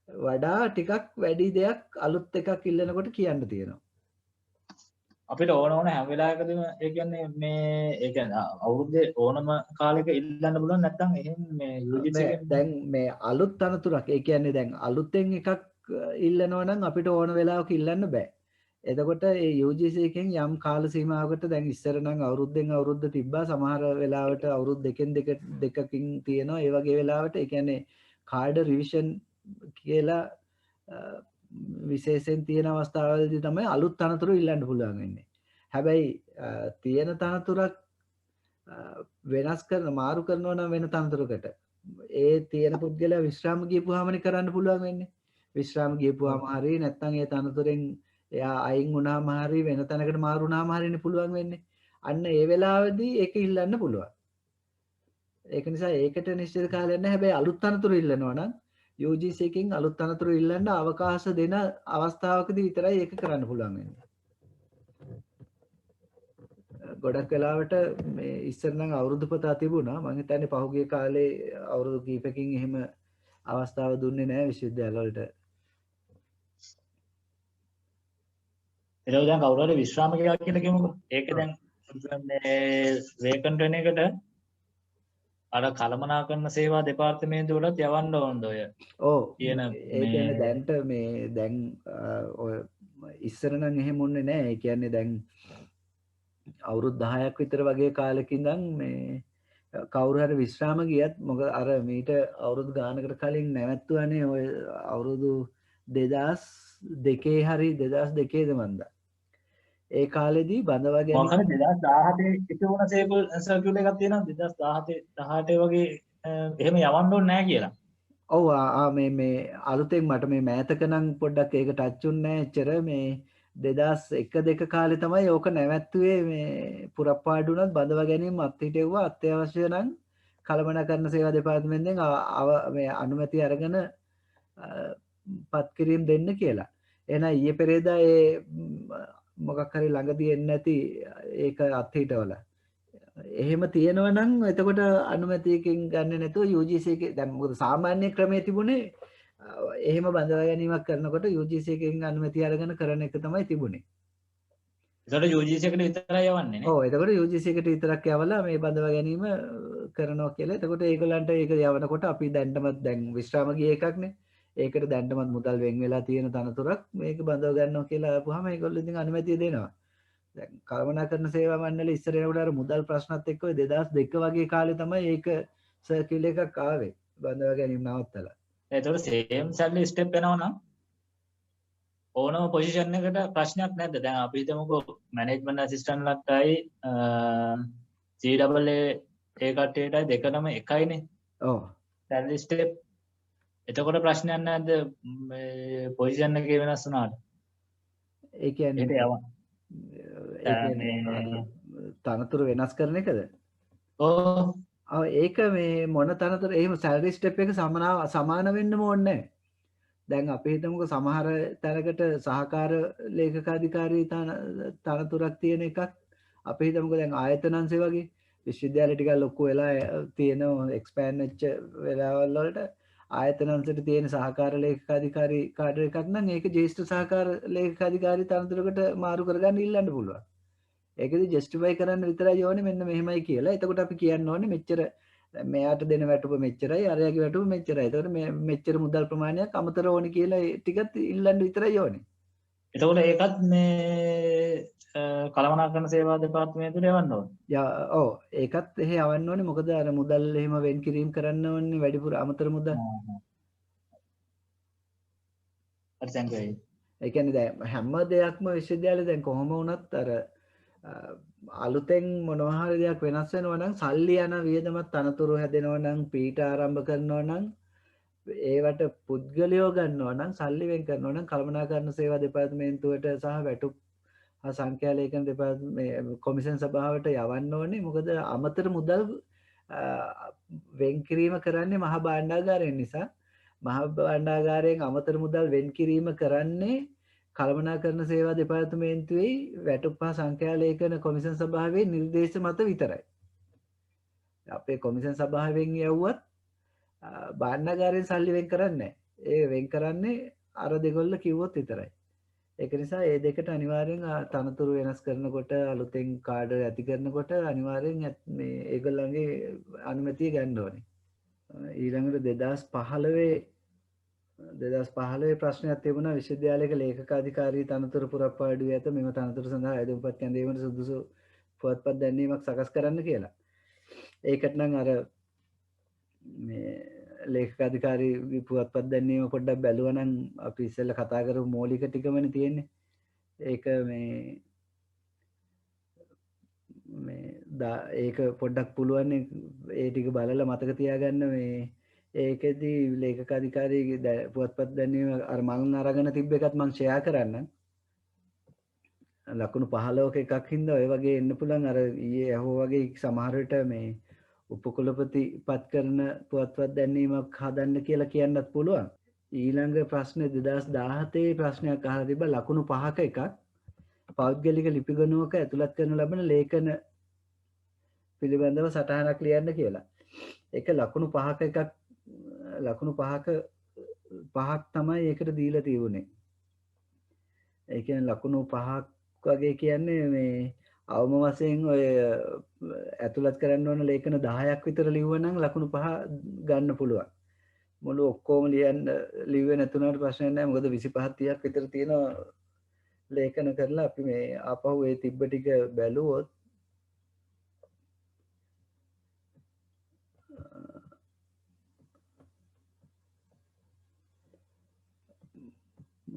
වඩා ටිකක් වැඩි දෙයක් අලුත් එකක් ඉල්ලනකොට කියන්න තියෙනවා. අපිට ඕන හැම වෙලාවකදීම ඒ කියන්නේ මේ ඒ කියන්නේ අවුරුද්දේ ඕනම කාලයක ඉල්ලන්න පුළුවන් නැත්නම් එහෙම මේ UGC එකෙන් දැන් මේ අලුත් තනතුරක් ඒ කියන්නේ දැන් අලුතෙන් එකක් ඉල්ලනවා නම් අපිට ඕන වෙලාවක ඉල්ලන්න බෑ. එතකොට ඒ UGC එකෙන් යම් කාල සීමාවකට දැන් ඉස්සර නම් අවුරුද්දෙන් අවුරුද්ද තිබ්බා සමහර වෙලාවට අවුරුදු දෙකකින් තියෙනවා ඒ වගේ වෙලාවට ඒ කියන්නේ කාඩ් රිවිෂන් කියලා විශේෂයෙන් තියෙන අවස්ථාවලදී තමයි අලුත් තනතුරු ඉල්ලන්න පුළුවන් වෙන්නේ. හැබැයි තියෙන තනතුරක් වෙනස් කරන මාරු කරනවා නම් වෙන තනතුරකට ඒ තියෙන පුද්ගලයා විශ්‍රාම ගියපුවාමනේ කරන්න පුළුවන් වෙන්නේ. විශ්‍රාම ගියපුවාම හරිය නැත්නම් ඒ තනතුරෙන් එයා අයින් වුණාම හරිය වෙන තැනකට මාරු වුණාම හරියනේ පුළුවන් වෙන්නේ. අන්න ඒ වෙලාවේදී ඒක ඉල්ලන්න පුළුවන්. ඒක නිසා ඒකට නිශ්චිත කාලයක් නැහැ. හැබැයි අලුත් තනතුරු ඉල්ලනවා නම් UGC එකෙන් අලුත් තනතුරු ඉල්ලන්න අවකාශ දෙන අවස්ථාවකදී විතරයි ඒක කරන්න පුළුවන් වෙන්නේ. ගොඩක් වෙලාවට මේ ඉස්සර නම් අවුරුදු පතා තිබුණා. මම හිතන්නේ පහුගිය කාලේ අවුරුදු කීපකින් එහෙම අවස්ථාව දුන්නේ නැහැ විශ්වවිද්‍යාල වලට. ඒක දැන් කවුරු හරි විශ්‍රාම ගියා කියලා කියමුකෝ. ඒක දැන් මේ වේකන්ට් වෙන එකට අර කළමනාකරණ සේවා දෙපාර්තමේන්තුවලට යවන්න ඕනද ඔය? ඔව්. කියන ඒ කියන්නේ දැන්ට මේ දැන් ඔය ඉස්සර නම් එහෙම වුණේ නැහැ. ඒ කියන්නේ දැන් අවුරුදු 10ක් විතර වගේ කාලෙක ඉඳන් මේ කවුරු හරි විශ්‍රාම ගියත් මොකද අර මීට අවුරුදු ගානකට කලින් නැවැත්තුවානේ ඔය අවුරුදු 2002 හරි 2002ද මන්දා. ඒ කාලෙදී බඳවා ගැනීම 2017 ඉතිවුණ සර්කියුලර් එකක් තියෙනවා 2017 18 වගේ එහෙම යවන්න ඕනේ නැහැ කියලා. ඔව් මේ අලුතෙන් මට මේ මෑතක නම් පොඩ්ඩක් ඒක ටච් උන්නේ නැහැ එච්චර මේ 2001 2 කාලේ තමයි ඕක නැවැත්තුවේ මේ පුරප්පාඩු උනත් බඳවා ගැනීම අත්හිටෙව්වා අත්‍යවශ්‍ය නම් කළමනාකරණ සේවා දෙපාර්තමේන්තුවෙන් මේ අනුමැතිය අරගෙන පත් කිරීම දෙන්න කියලා. එහෙනම් ඊයේ පෙරේදා ඒ මොකක් හරි ළඟදී එන්නේ නැති ඒක අත්හිටවලා. එහෙම තියෙනවා නම් එතකොට අනුමැතියකින් ගන්න නැතුව UGC එකේ දැන් මොකද සාමාන්‍ය ක්‍රමයේ තිබුණේ එහෙම බඳවා ගැනීමක් කරනකොට UGC එකෙන් අනුමැතිය අරගෙන කරන එක තමයි තිබුණේ. ඒතකොට UGC එකට විතරයි යවන්නේ නේ. ඔව් එතකොට UGC එකට විතරක් යවලා මේ බඳවා ගැනීම කරනවා කියලා. එතකොට ඒගොල්ලන්ට ඒක යවනකොට අපි දැන්ටමත් දැන් විශ්‍රාම ගිය එකක්නේ. ඒකට දැන්ටමත් මුදල් වෙන් වෙලා තියෙන තනතුරක් මේක බඳව ගන්නවා කියලා ආපුවාම ඒගොල්ලෝ ඉතින් අනුමැතිය දෙනවා. දැන් කළමනාකරණ සේවා මණ්ඩලය ඉස්සර එනකොට අර මුදල් ප්‍රශ්නත් එක්ක ඔය 2002 වගේ කාලේ තමයි ඒක සර්කියුලර් එකක් ආවේ. බඳවා ගැනීම නවත්තලා. ඒතකොට සේම් සැලරි ස්ටෙප් එනවා නම් ඕනම පොසිෂන් එකට ප්‍රශ්නයක් නැද්ද? දැන් අපි හිතමුකෝ මැනේජ්මන්ට් ඇසිස්ටන්ට් ලට්ටයි CAA ඒ කට්ටියටයි දෙකම එකයිනේ. ඔව්. Salary step. එතකොට ප්‍රශ්නයක් නැද්ද මේ පොසිෂන් එකේ වෙනස් වුණාට? ඒ කියන්නේ ඒක යවන්න. ඒ කියන්නේ තනතුරු වෙනස් කරන එකද? ඔව්. ඔව් ඒක මේ මොන තනතුර එහෙම සැලරි ස්ටෙප් එක සමාන වෙන්න ඕනේ නැහැ. දැන් අපි හිතමුකෝ සමහර තැනකට සහකාර ලේකකාධිකාරී තනතුරක් තියෙන එකක් අපි හිතමුකෝ දැන් ආයතනංශය වගේ විශ්වවිද්‍යාල ටිකක් ලොකු වෙලා තියෙන එක්ස්පෑන්ඩ් වෙච්ච වෙලාවල් වලට ආයතනංශයට තියෙන සහකාර ලේකකාධිකාරී කාඩර් එකක් නම් ඒක ජ්‍යෙෂ්ඨ සහකාර ලේකකාධිකාරී තනතුරකට මාරු කරගන්න ඉල්ලන්න පුළුවන්. ඒකදී ජස්ටිෆයි කරන්න විතරයි ඕනේ මෙන්න මෙහෙමයි කියලා. එතකොට අපි කියන්න ඕනේ මෙච්චර මෙයාට දෙන වැටුප මෙච්චරයි අරයාගේ වැටුප මෙච්චරයි. එතකොට මේ මෙච්චර මුදල් ප්‍රමාණයක් අමතර ඕනේ කියලා ඒ ටිකත් ඉල්ලන්න විතරයි ඕනේ. එතකොට ඒකත් මේ කළමනාකරණ සේවා දෙපාර්තමේන්තුවට යවන්න ඕනේ. ඔව් ඒකත් එහෙ යවන්න ඕනේ. මොකද අර මුදල් එහෙම වෙන් කිරීම කරන්න ඕනේ වැඩිපුර අමතර මුදල්. හරි දැන් ඒ කියන්නේ දැන් හැම දෙයක්ම විශ්වවිද්‍යාලේ දැන් කොහොම වුණත් අර අලුතෙන් මොනවා හරි දෙයක් වෙනස් වෙනවා නම් සල්ලි යන වියදමත් තනතුරු හැදෙනවා නම් පීඨ ආරම්භ කරනවා නම් ඒවට පුද්ගලයෝ ගන්නවා නම් සල්ලි වෙන් කරනවා නම් කළමනාකරණ සේවා දෙපාර්තමේන්තුවට සහ වැටුප් සංඛ්‍යා ලේඛන දෙපාර්තමේ කොමිෂන් සභාවට යවන්න ඕනේ. මොකද අමතර මුදල් වෙන් කිරීම කරන්නේ මහා භාණ්ඩාගාරයෙන් නිසා මහා භාණ්ඩාගාරයෙන් අමතර මුදල් වෙන් කිරීම කරන්නේ කළමනාකරණ සේවා දෙපාර්තමේන්තුවේ වැටුප් හා සංඛ්‍යා ලේඛන කොමිෂන් සභාවේ නිර්දේශ මත විතරයි. අපේ කොමිෂන් සභාවෙන් යවුවත් භාණ්ඩාගාරයෙන් සල්ලි වෙන් කරන්නේ නැහැ. ඒ වෙන් කරන්නේ අර දෙගොල්ල කිව්වොත් විතරයි. ඒක නිසා ඒ දෙකට අනිවාර්යෙන් තනතුරු වෙනස් කරනකොට අලුතෙන් කාඩර් ඇති කරනකොට අනිවාර්යෙන් මේ ඒගොල්ලන්ගේ අනුමැතිය ගන්න ඕනේ. ඊළඟට 2015 ප්‍රශ්නයක් තිබුණා විශ්වවිද්‍යාලයක ලේකකාධිකාරී තනතුරු පුරප්පාඩුවේ ඇත මෙම තනතුරු සඳහා අයදුම්පත් කැඳවීමට සුදුසු පුවත්පත් දැන්වීමක් සකස් කරන්න කියලා. ඒකට නම් අර මේ ලේකකාධිකාරී පුවත්පත් දැන්වීම පොඩ්ඩක් බැලුවා නම් අපි ඉස්සෙල්ලා කතා කරපු මූලික ටිකමනේ තියෙන්නේ. ඒක ඒක පොඩ්ඩක් පුළුවන් ඒ ටික බලලා මතක තියාගන්න මේ ඒකෙදී ලේකකාධිකාරී පුවත්පත් දැන්වීම අර මම අරගෙන තිබ්බ එකත් මම ෂෙයා කරන්නම්. ලකුණු 15ක එකක් හින්දා ඔය වගේ එන්න පුළුවන් අර ඊයේ ඇහුවා වගේ සමහර විට මේ උපකුලපති පත් කරන පුවත්පත් දැන්වීමක් හදන්න කියලා කියන්නත් පුළුවන්. ඊළඟ ප්‍රශ්නේ 2017 ප්‍රශ්නයක් අහලා තිබ්බා ලකුණු 5ක එකක් පෞද්ගලික ලිපිගණුවක ඇතුළත් කරන ලබන ලේඛන පිළිබඳව සටහනක් ලියන්න කියලා. ඒක ලකුණු 5ක එකක් ලකුණු 5ක් තමයි ඒකට දීලා තියුනේ. ඒ කියන්නේ ලකුණු 5ක් වගේ කියන්නේ මේ අවම වශයෙන් ඔය ඇතුළත් කරන්න ඕන ලේඛන 10ක් විතර ලිව්වනම් ලකුණු 5 ගන්න පුළුවන්. මුළු ඔක්කොම ලිව්වේ නැතුණාට ප්‍රශ්නයක් නැහැ. මොකද 25 30ක් විතර තියෙන ලේඛන කරලා අපි මේ ආපහු ඒ තිබ්බ ටික බැලුවොත්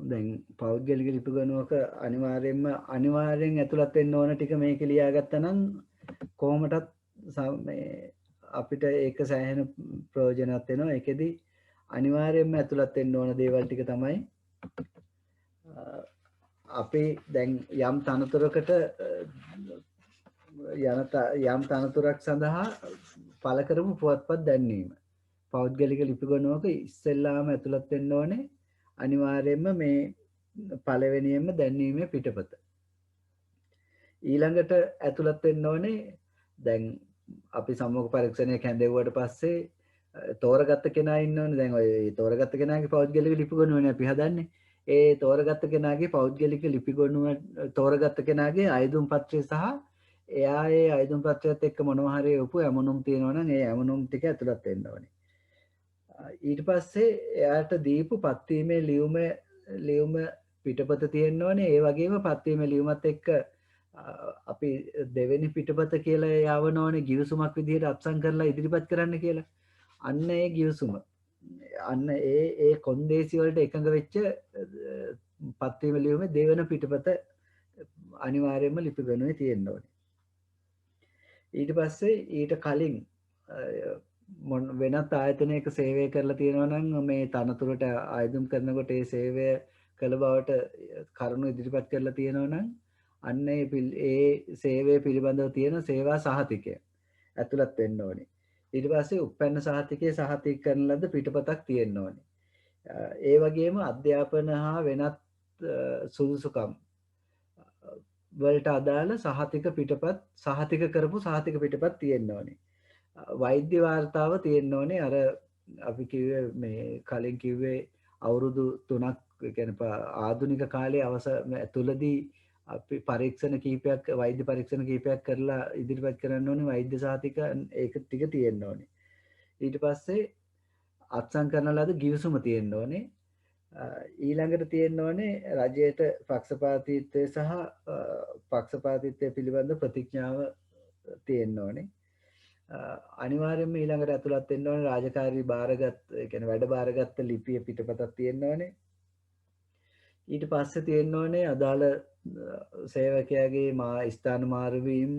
දැන් පෞද්ගලික ලිපිගණුවක අනිවාර්යෙන් ඇතුළත් වෙන්න ඕන ටික මේක ලියාගත්තා නම් කොහොමටත් මේ අපිට ඒක සෑහෙන ප්‍රයෝජනවත් වෙනවා. ඒකෙදි අනිවාර්යයෙන්ම ඇතුළත් වෙන්න ඕන දේවල් ටික තමයි අපි දැන් යම් තනතුරකට යම් තනතුරක් සඳහා පළ කරපු පුවත්පත් දැන්වීම. පෞද්ගලික ලිපිගොනුවක ඉස්සෙල්ලාම ඇතුළත් වෙන්න ඕනේ අනිවාර්යයෙන්ම මේ පළවෙනියෙන්ම දැන්වීමේ පිටපත. ඊළඟට ඇතුළත් වෙන්න ඕනේ දැන් අපි සම්මුඛ පරීක්ෂණයක් හැඳෙව්වට පස්සේ තෝරගත්ත කෙනා ඉන්න ඕනේ. දැන් ඔය තෝරගත්ත කෙනාගේ පෞද්ගලික ලිපිගොනුවනේ අපි හදන්නේ. ඒ තෝරගත්ත කෙනාගේ පෞද්ගලික ලිපිගොනුව තෝරගත්ත කෙනාගේ අයදුම් පත්‍රය සහ එයා ඒ අයදුම් පත්‍රයත් එක්ක මොනවා හරි උපු ඇමුණුම් තියෙනවා නම් ඒ ඇමුණුම් ටික ඇතුළත් වෙන්න ඕනේ. ඊට පස්සේ එයාට දීපු පත්වීමේ ලියුම පිටපත තියෙන්න ඕනේ. ඒ වගේම පත්වීමේ ලියුමත් එක්ක අපි දෙවෙනි පිටපත කියලා යවන ඕනේ ගිවිසුමක් විදිහට අත්සන් කරලා ඉදිරිපත් කරන්න කියලා. අන්න ඒ ගිවිසුම අන්න ඒ කොන්දේසි වලට එකඟ වෙච්ච පත්වීම ලියුමේ දෙවන පිටපත අනිවාර්යයෙන්ම ලිපිගොනුවේ තියෙන්න ඕනේ. ඊට පස්සේ ඊට කලින් වෙනත් ආයතනයක සේවය කරලා තියෙනවා නම් මේ තනතුරට ආයුධම් කරනකොට ඒ සේවය කළ බවට කරුණු ඉදිරිපත් කරලා තියෙනවා නම් අන්න ඒ සේවය පිළිබඳව තියෙන සේවා සහතිකය ඇතුළත් වෙන්න ඕනේ. ඊට පස්සේ උප්පන්න සහතිකයේ සහතික කරන ලද පිටපතක් තියෙන්න ඕනේ. ඒ වගේම අධ්‍යාපන හා වෙනත් සුදුසුකම් වලට අදාළ සහතික පිටපත් සහතික කරපු සහතික පිටපත් තියෙන්න ඕනේ. වෛද්‍ය වාර්තාව තියෙන්න ඕනේ. අර අපි කිව්වේ මේ කලින් කිව්වේ අවුරුදු 3ක් කියන්නේ ආධුනික කාලයේ තුලදී අපි පරීක්ෂණ කීපයක් වෛද්‍ය පරීක්ෂණ කීපයක් කරලා ඉදිරිපත් කරන්න ඕනේ. වෛද්‍ය සහතික ඒක ටික තියෙන්න ඕනේ. ඊට පස්සේ අත්සන් කරන ලද ගිවිසුම තියෙන්න ඕනේ. ඊළඟට තියෙන්න ඕනේ රජයට පක්ෂපාතීත්වය සහ පක්ෂපාතීත්වය පිළිබඳ ප්‍රතිඥාව තියෙන්න ඕනේ. අනිවාර්යයෙන්ම ඊළඟට ඇතුළත් වෙන්න ඕනේ රාජකාරී බාරගත් ඒ කියන්නේ වැඩ බාරගත්ත ලිපිය පිටපතක් තියෙන්න ඕනේ. ඊට පස්සේ තියෙන්න ඕනේ අදාළ සේවකයාගේ ස්ථාන මාරුවීම්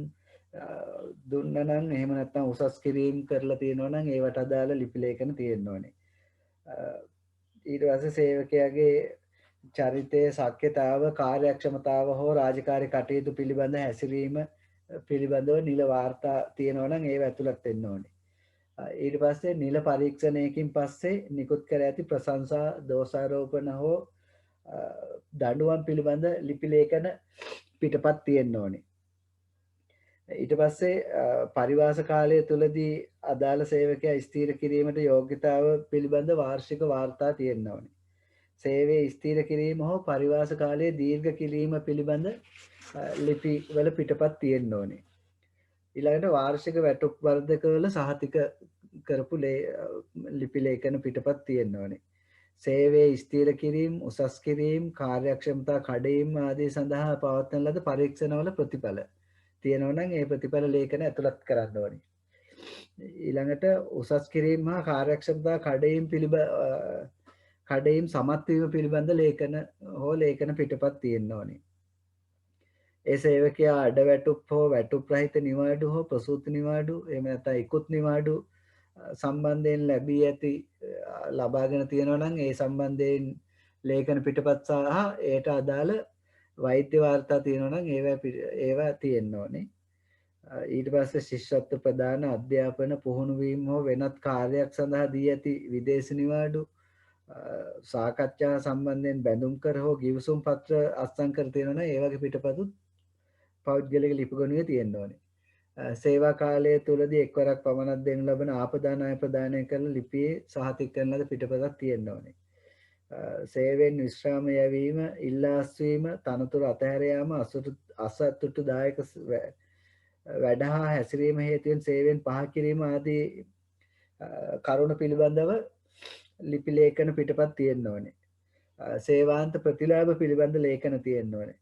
දුන්නා නම් එහෙම නැත්නම් උසස් කිරීම කරලා තියෙනවා නම් ඒවට අදාළ ලිපි ලේඛන තියෙන්න ඕනේ. ඊට පස්සේ සේවකයාගේ චරිතයේ ශක්්‍යතාව කාර්යක්ෂමතාව හෝ රාජකාරී කටයුතු පිළිබඳ හැසිරීම පිළිබඳව නිල වාර්තා තියෙනවා නම් ඒව ඇතුළත් වෙන්න ඕනේ. ඊට පස්සේ නිල පරීක්ෂණයකින් පස්සේ නිකුත් කර ඇති ප්‍රශංසා දෝෂාරෝපණ හෝ දඬුවම් පිළිබඳ ලිපි ලේඛන පිටපත් තියෙන්න ඕනේ. ඊට පස්සේ පරිවාස කාලය තුලදී අදාළ සේවකයා ස්ථීර කිරීමට යෝග්‍යතාව පිළිබඳ වාර්ෂික වාර්තා තියෙන්න ඕනේ. සේවයේ ස්ථීර කිරීම හෝ පරිවාස කාලයේ දීර්ඝ කිරීම පිළිබඳ ලිපි වල පිටපත් තියෙන්න ඕනේ. ඊළඟට වාර්ෂික වැටුප් වර්ධකවල සහතික කරපු ලිපි ලේඛන පිටපත් තියෙන්න ඕනේ. සේවයේ ස්ථීර කිරීම, උසස් කිරීම, කාර්යක්ෂමතා කඩයිම් ආදී සඳහා පවත්වන ලද පරීක්ෂණවල ප්‍රතිඵල තියෙනවා නම් ඒ ප්‍රතිඵල ලේඛන ඇතුළත් කරන්න ඕනේ. ඊළඟට උසස් කිරීම හා කාර්යක්ෂමතා කඩයිම් සමත් වීම පිළිබඳ ලේඛන හෝ ලේඛන පිටපත් තියෙන්න ඕනේ. ඒ සේවකයා අඩ වැටුප් හෝ වැටුප් රහිත නිවාඩු හෝ ප්‍රසූති නිවාඩු එහෙම නැත්නම් ඉක්ුත් නිවාඩු සම්බන්ධයෙන් ලබාගෙන තියෙනවා නම් ඒ සම්බන්ධයෙන් ලේඛන පිටපත් සහ ඒට අදාළ වෛද්‍ය වාර්තා තියෙනවා නම් ඒවා තියෙන්න ඕනේ. ඊට පස්සේ ශිෂ්‍යත්ව ප්‍රදාන අධ්‍යාපන පුහුණු වීම හෝ වෙනත් කාර්යයක් සඳහා දී ඇති විදේශ නිවාඩු සාකච්ඡා සම්බන්ධයෙන් බැඳුම් කර හෝ ගිවිසුම් පත්‍ර අත්සන් කර තියෙනවා නම් ඒ වගේ පිටපතුත් පෞද්ගලික ලිපිගොනුවේ තියෙන්න ඕනේ. සේවා කාලය තුලදී එක්වරක් පමණක් දෙනු ලබන ආපදා ණය ප්‍රදානය කරන ලිපියේ සහතික කරන ලද පිටපතක් තියෙන්න ඕනේ. සේවයෙන් විශ්‍රාම යැවීම, ඉල්ලාස්වීම, තනතුරු අතහැර යාම, අසතුටුදායක වැඩ හා හැසිරීම හේතුවෙන් සේවයෙන් පහ කිරීම ආදී කරුණු පිළිබඳව ලිපි ලේඛන පිටපත් තියෙන්න ඕනේ. සේවාන්ත ප්‍රතිලාභ පිළිබඳ ලේඛන තියෙන්න ඕනේ.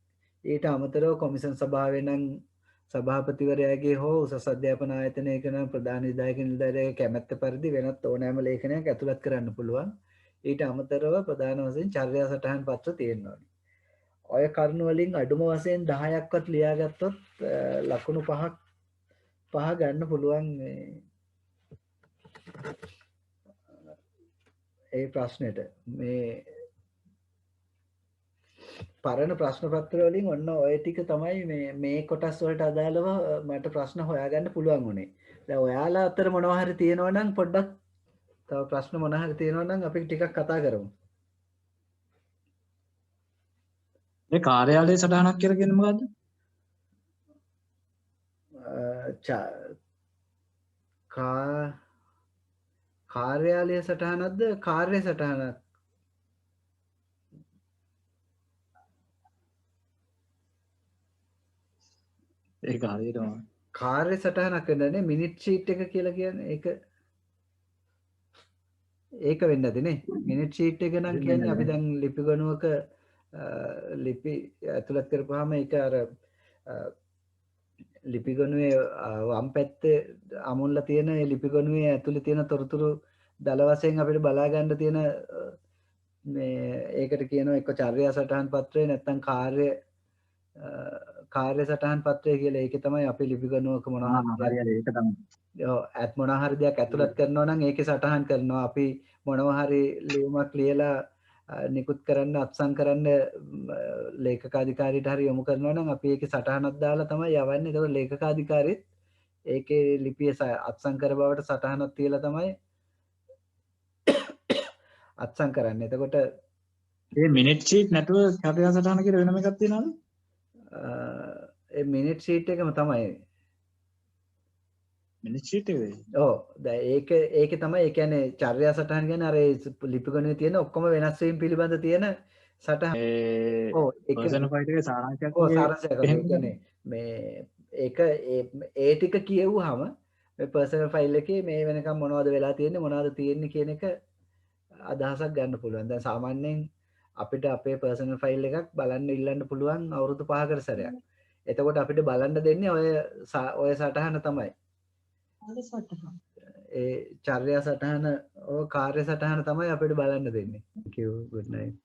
ඊට අමතරව කොමිසම් සභාවේ නම් සභාපතිවරයාගේ හෝ උසස් අධ්‍යාපන ආයතනයක නම් ප්‍රධාන විධායක නිලධාරියාගේ කැමැත්ත පරිදි වෙනත් ඕනෑම ලේඛනයක් ඇතුළත් කරන්න පුළුවන්. ඊට අමතරව ප්‍රධාන වශයෙන් චර්යා සටහන් පත්‍ර තියෙන්න ඕනේ. ඔය කරුණු වලින් අඩුම වශයෙන් 10ක්වත් ලියාගත්තොත් ලකුණු 5 ගන්න පුළුවන් ඒ ප්‍රශ්නෙට මේ පරණ ප්‍රශ්න පත්‍ර වලින් ඔන්න ඔය ටික තමයි මේ කොටස් වලට අදාළව මට ප්‍රශ්න හොයාගන්න පුළුවන් වුණේ. දැන් ඔයාලා අතර මොනවා හරි තියෙනවා නම් පොඩ්ඩක් තව ප්‍රශ්න මොනවා හරි තියෙනවා නම් අපි ටිකක් කතා කරමු. මේ කාර්යාලයේ සටහනක් කියලා කියන්නේ මොකද්ද? කාර්යාලය සටහනක්ද කාර්ය සටහනක්? ඒක හරියටම කාර්ය සටහනක් වෙන්නේ මිනිට් ෂීට් එක කියලා කියන්නේ ඒක වෙන්නේ නැති නේ. මිනිට් ෂීට් එක නම් කියන්නේ අපි දැන් ලිපි ගණුවක ලිපි ඇතුළත් කරපුවාම ඒක අර ලිපි ගණුවේ වම් පැත්තේ අමුල්ලා තියෙන ඒ ලිපි ගණුවේ ඇතුළේ තියෙන තොරතුරු දල වශයෙන් අපිට බලා ගන්න තියෙන මේ ඒකට කියනවා එක්ක චර්යා සටහන් පත්‍රය නැත්නම් කාර්ය සටහන් පත්‍රය කියලා. ඒකේ තමයි අපි ලිපි ගණුවක මොනවා හරි ඒක තමයි. ඔව් මොනවා හරි දෙයක් ඇතුළත් කරනවා නම් ඒකේ සටහන් කරනවා. අපි මොනවා හරි ලියුමක් ලියලා නිකුත් කරන්න අත්සන් කරන්න ලේඛකාධිකාරියට හරි යොමු කරනවා නම් අපි ඒකේ සටහනක් දාලා තමයි යවන්නේ. ඒතකොට ලේඛකාධිකාරීත් ඒකේ ලිපිය අත්සන් කර බවට සටහනක් තියලා තමයි අත්සන් කරන්නේ. එතකොට මේ මිනිට් ෂීට් නැතුව චර්යා සටහන කියලා වෙනම එකක් තියෙනවද? ඒ මිනිට් ෂීට් එකම තමයි. මිනිට් ෂීට් එකද? ඔව් දැන් ඒකේ තමයි ඒ කියන්නේ චර්යා සටහන් කියන්නේ අර ලිපි ගණනේ තියෙන ඔක්කොම වෙනස් වීම පිළිබඳ තියෙන සටහන්. ඔව් ඒක පර්සනල් ෆයිල් එකේ සාරාංශයක් ඔව් සාරාංශයක්. ඒ කියන්නේ මේ ඒක ඒ ටික කියවුවාම මේ පර්සනල් ෆයිල් එකේ මේ වෙනකම් මොනවද වෙලා තියෙන්නේ මොනවද තියෙන්නේ කියන එක අදහසක් ගන්න පුළුවන්. දැන් සාමාන්‍යයෙන් අපිට අපේ පර්සනල් ෆයිල් එකක් බලන්න ඉල්ලන්න පුළුවන් අවුරුදු 5කට සැරයක්. එතකොට අපිට බලන්න දෙන්නේ ඔය සටහන තමයි. ඒ චර්යා සටහන කාර්ය සටහන තමයි අපිට බලන්න දෙන්නේ. Thank you. Good night.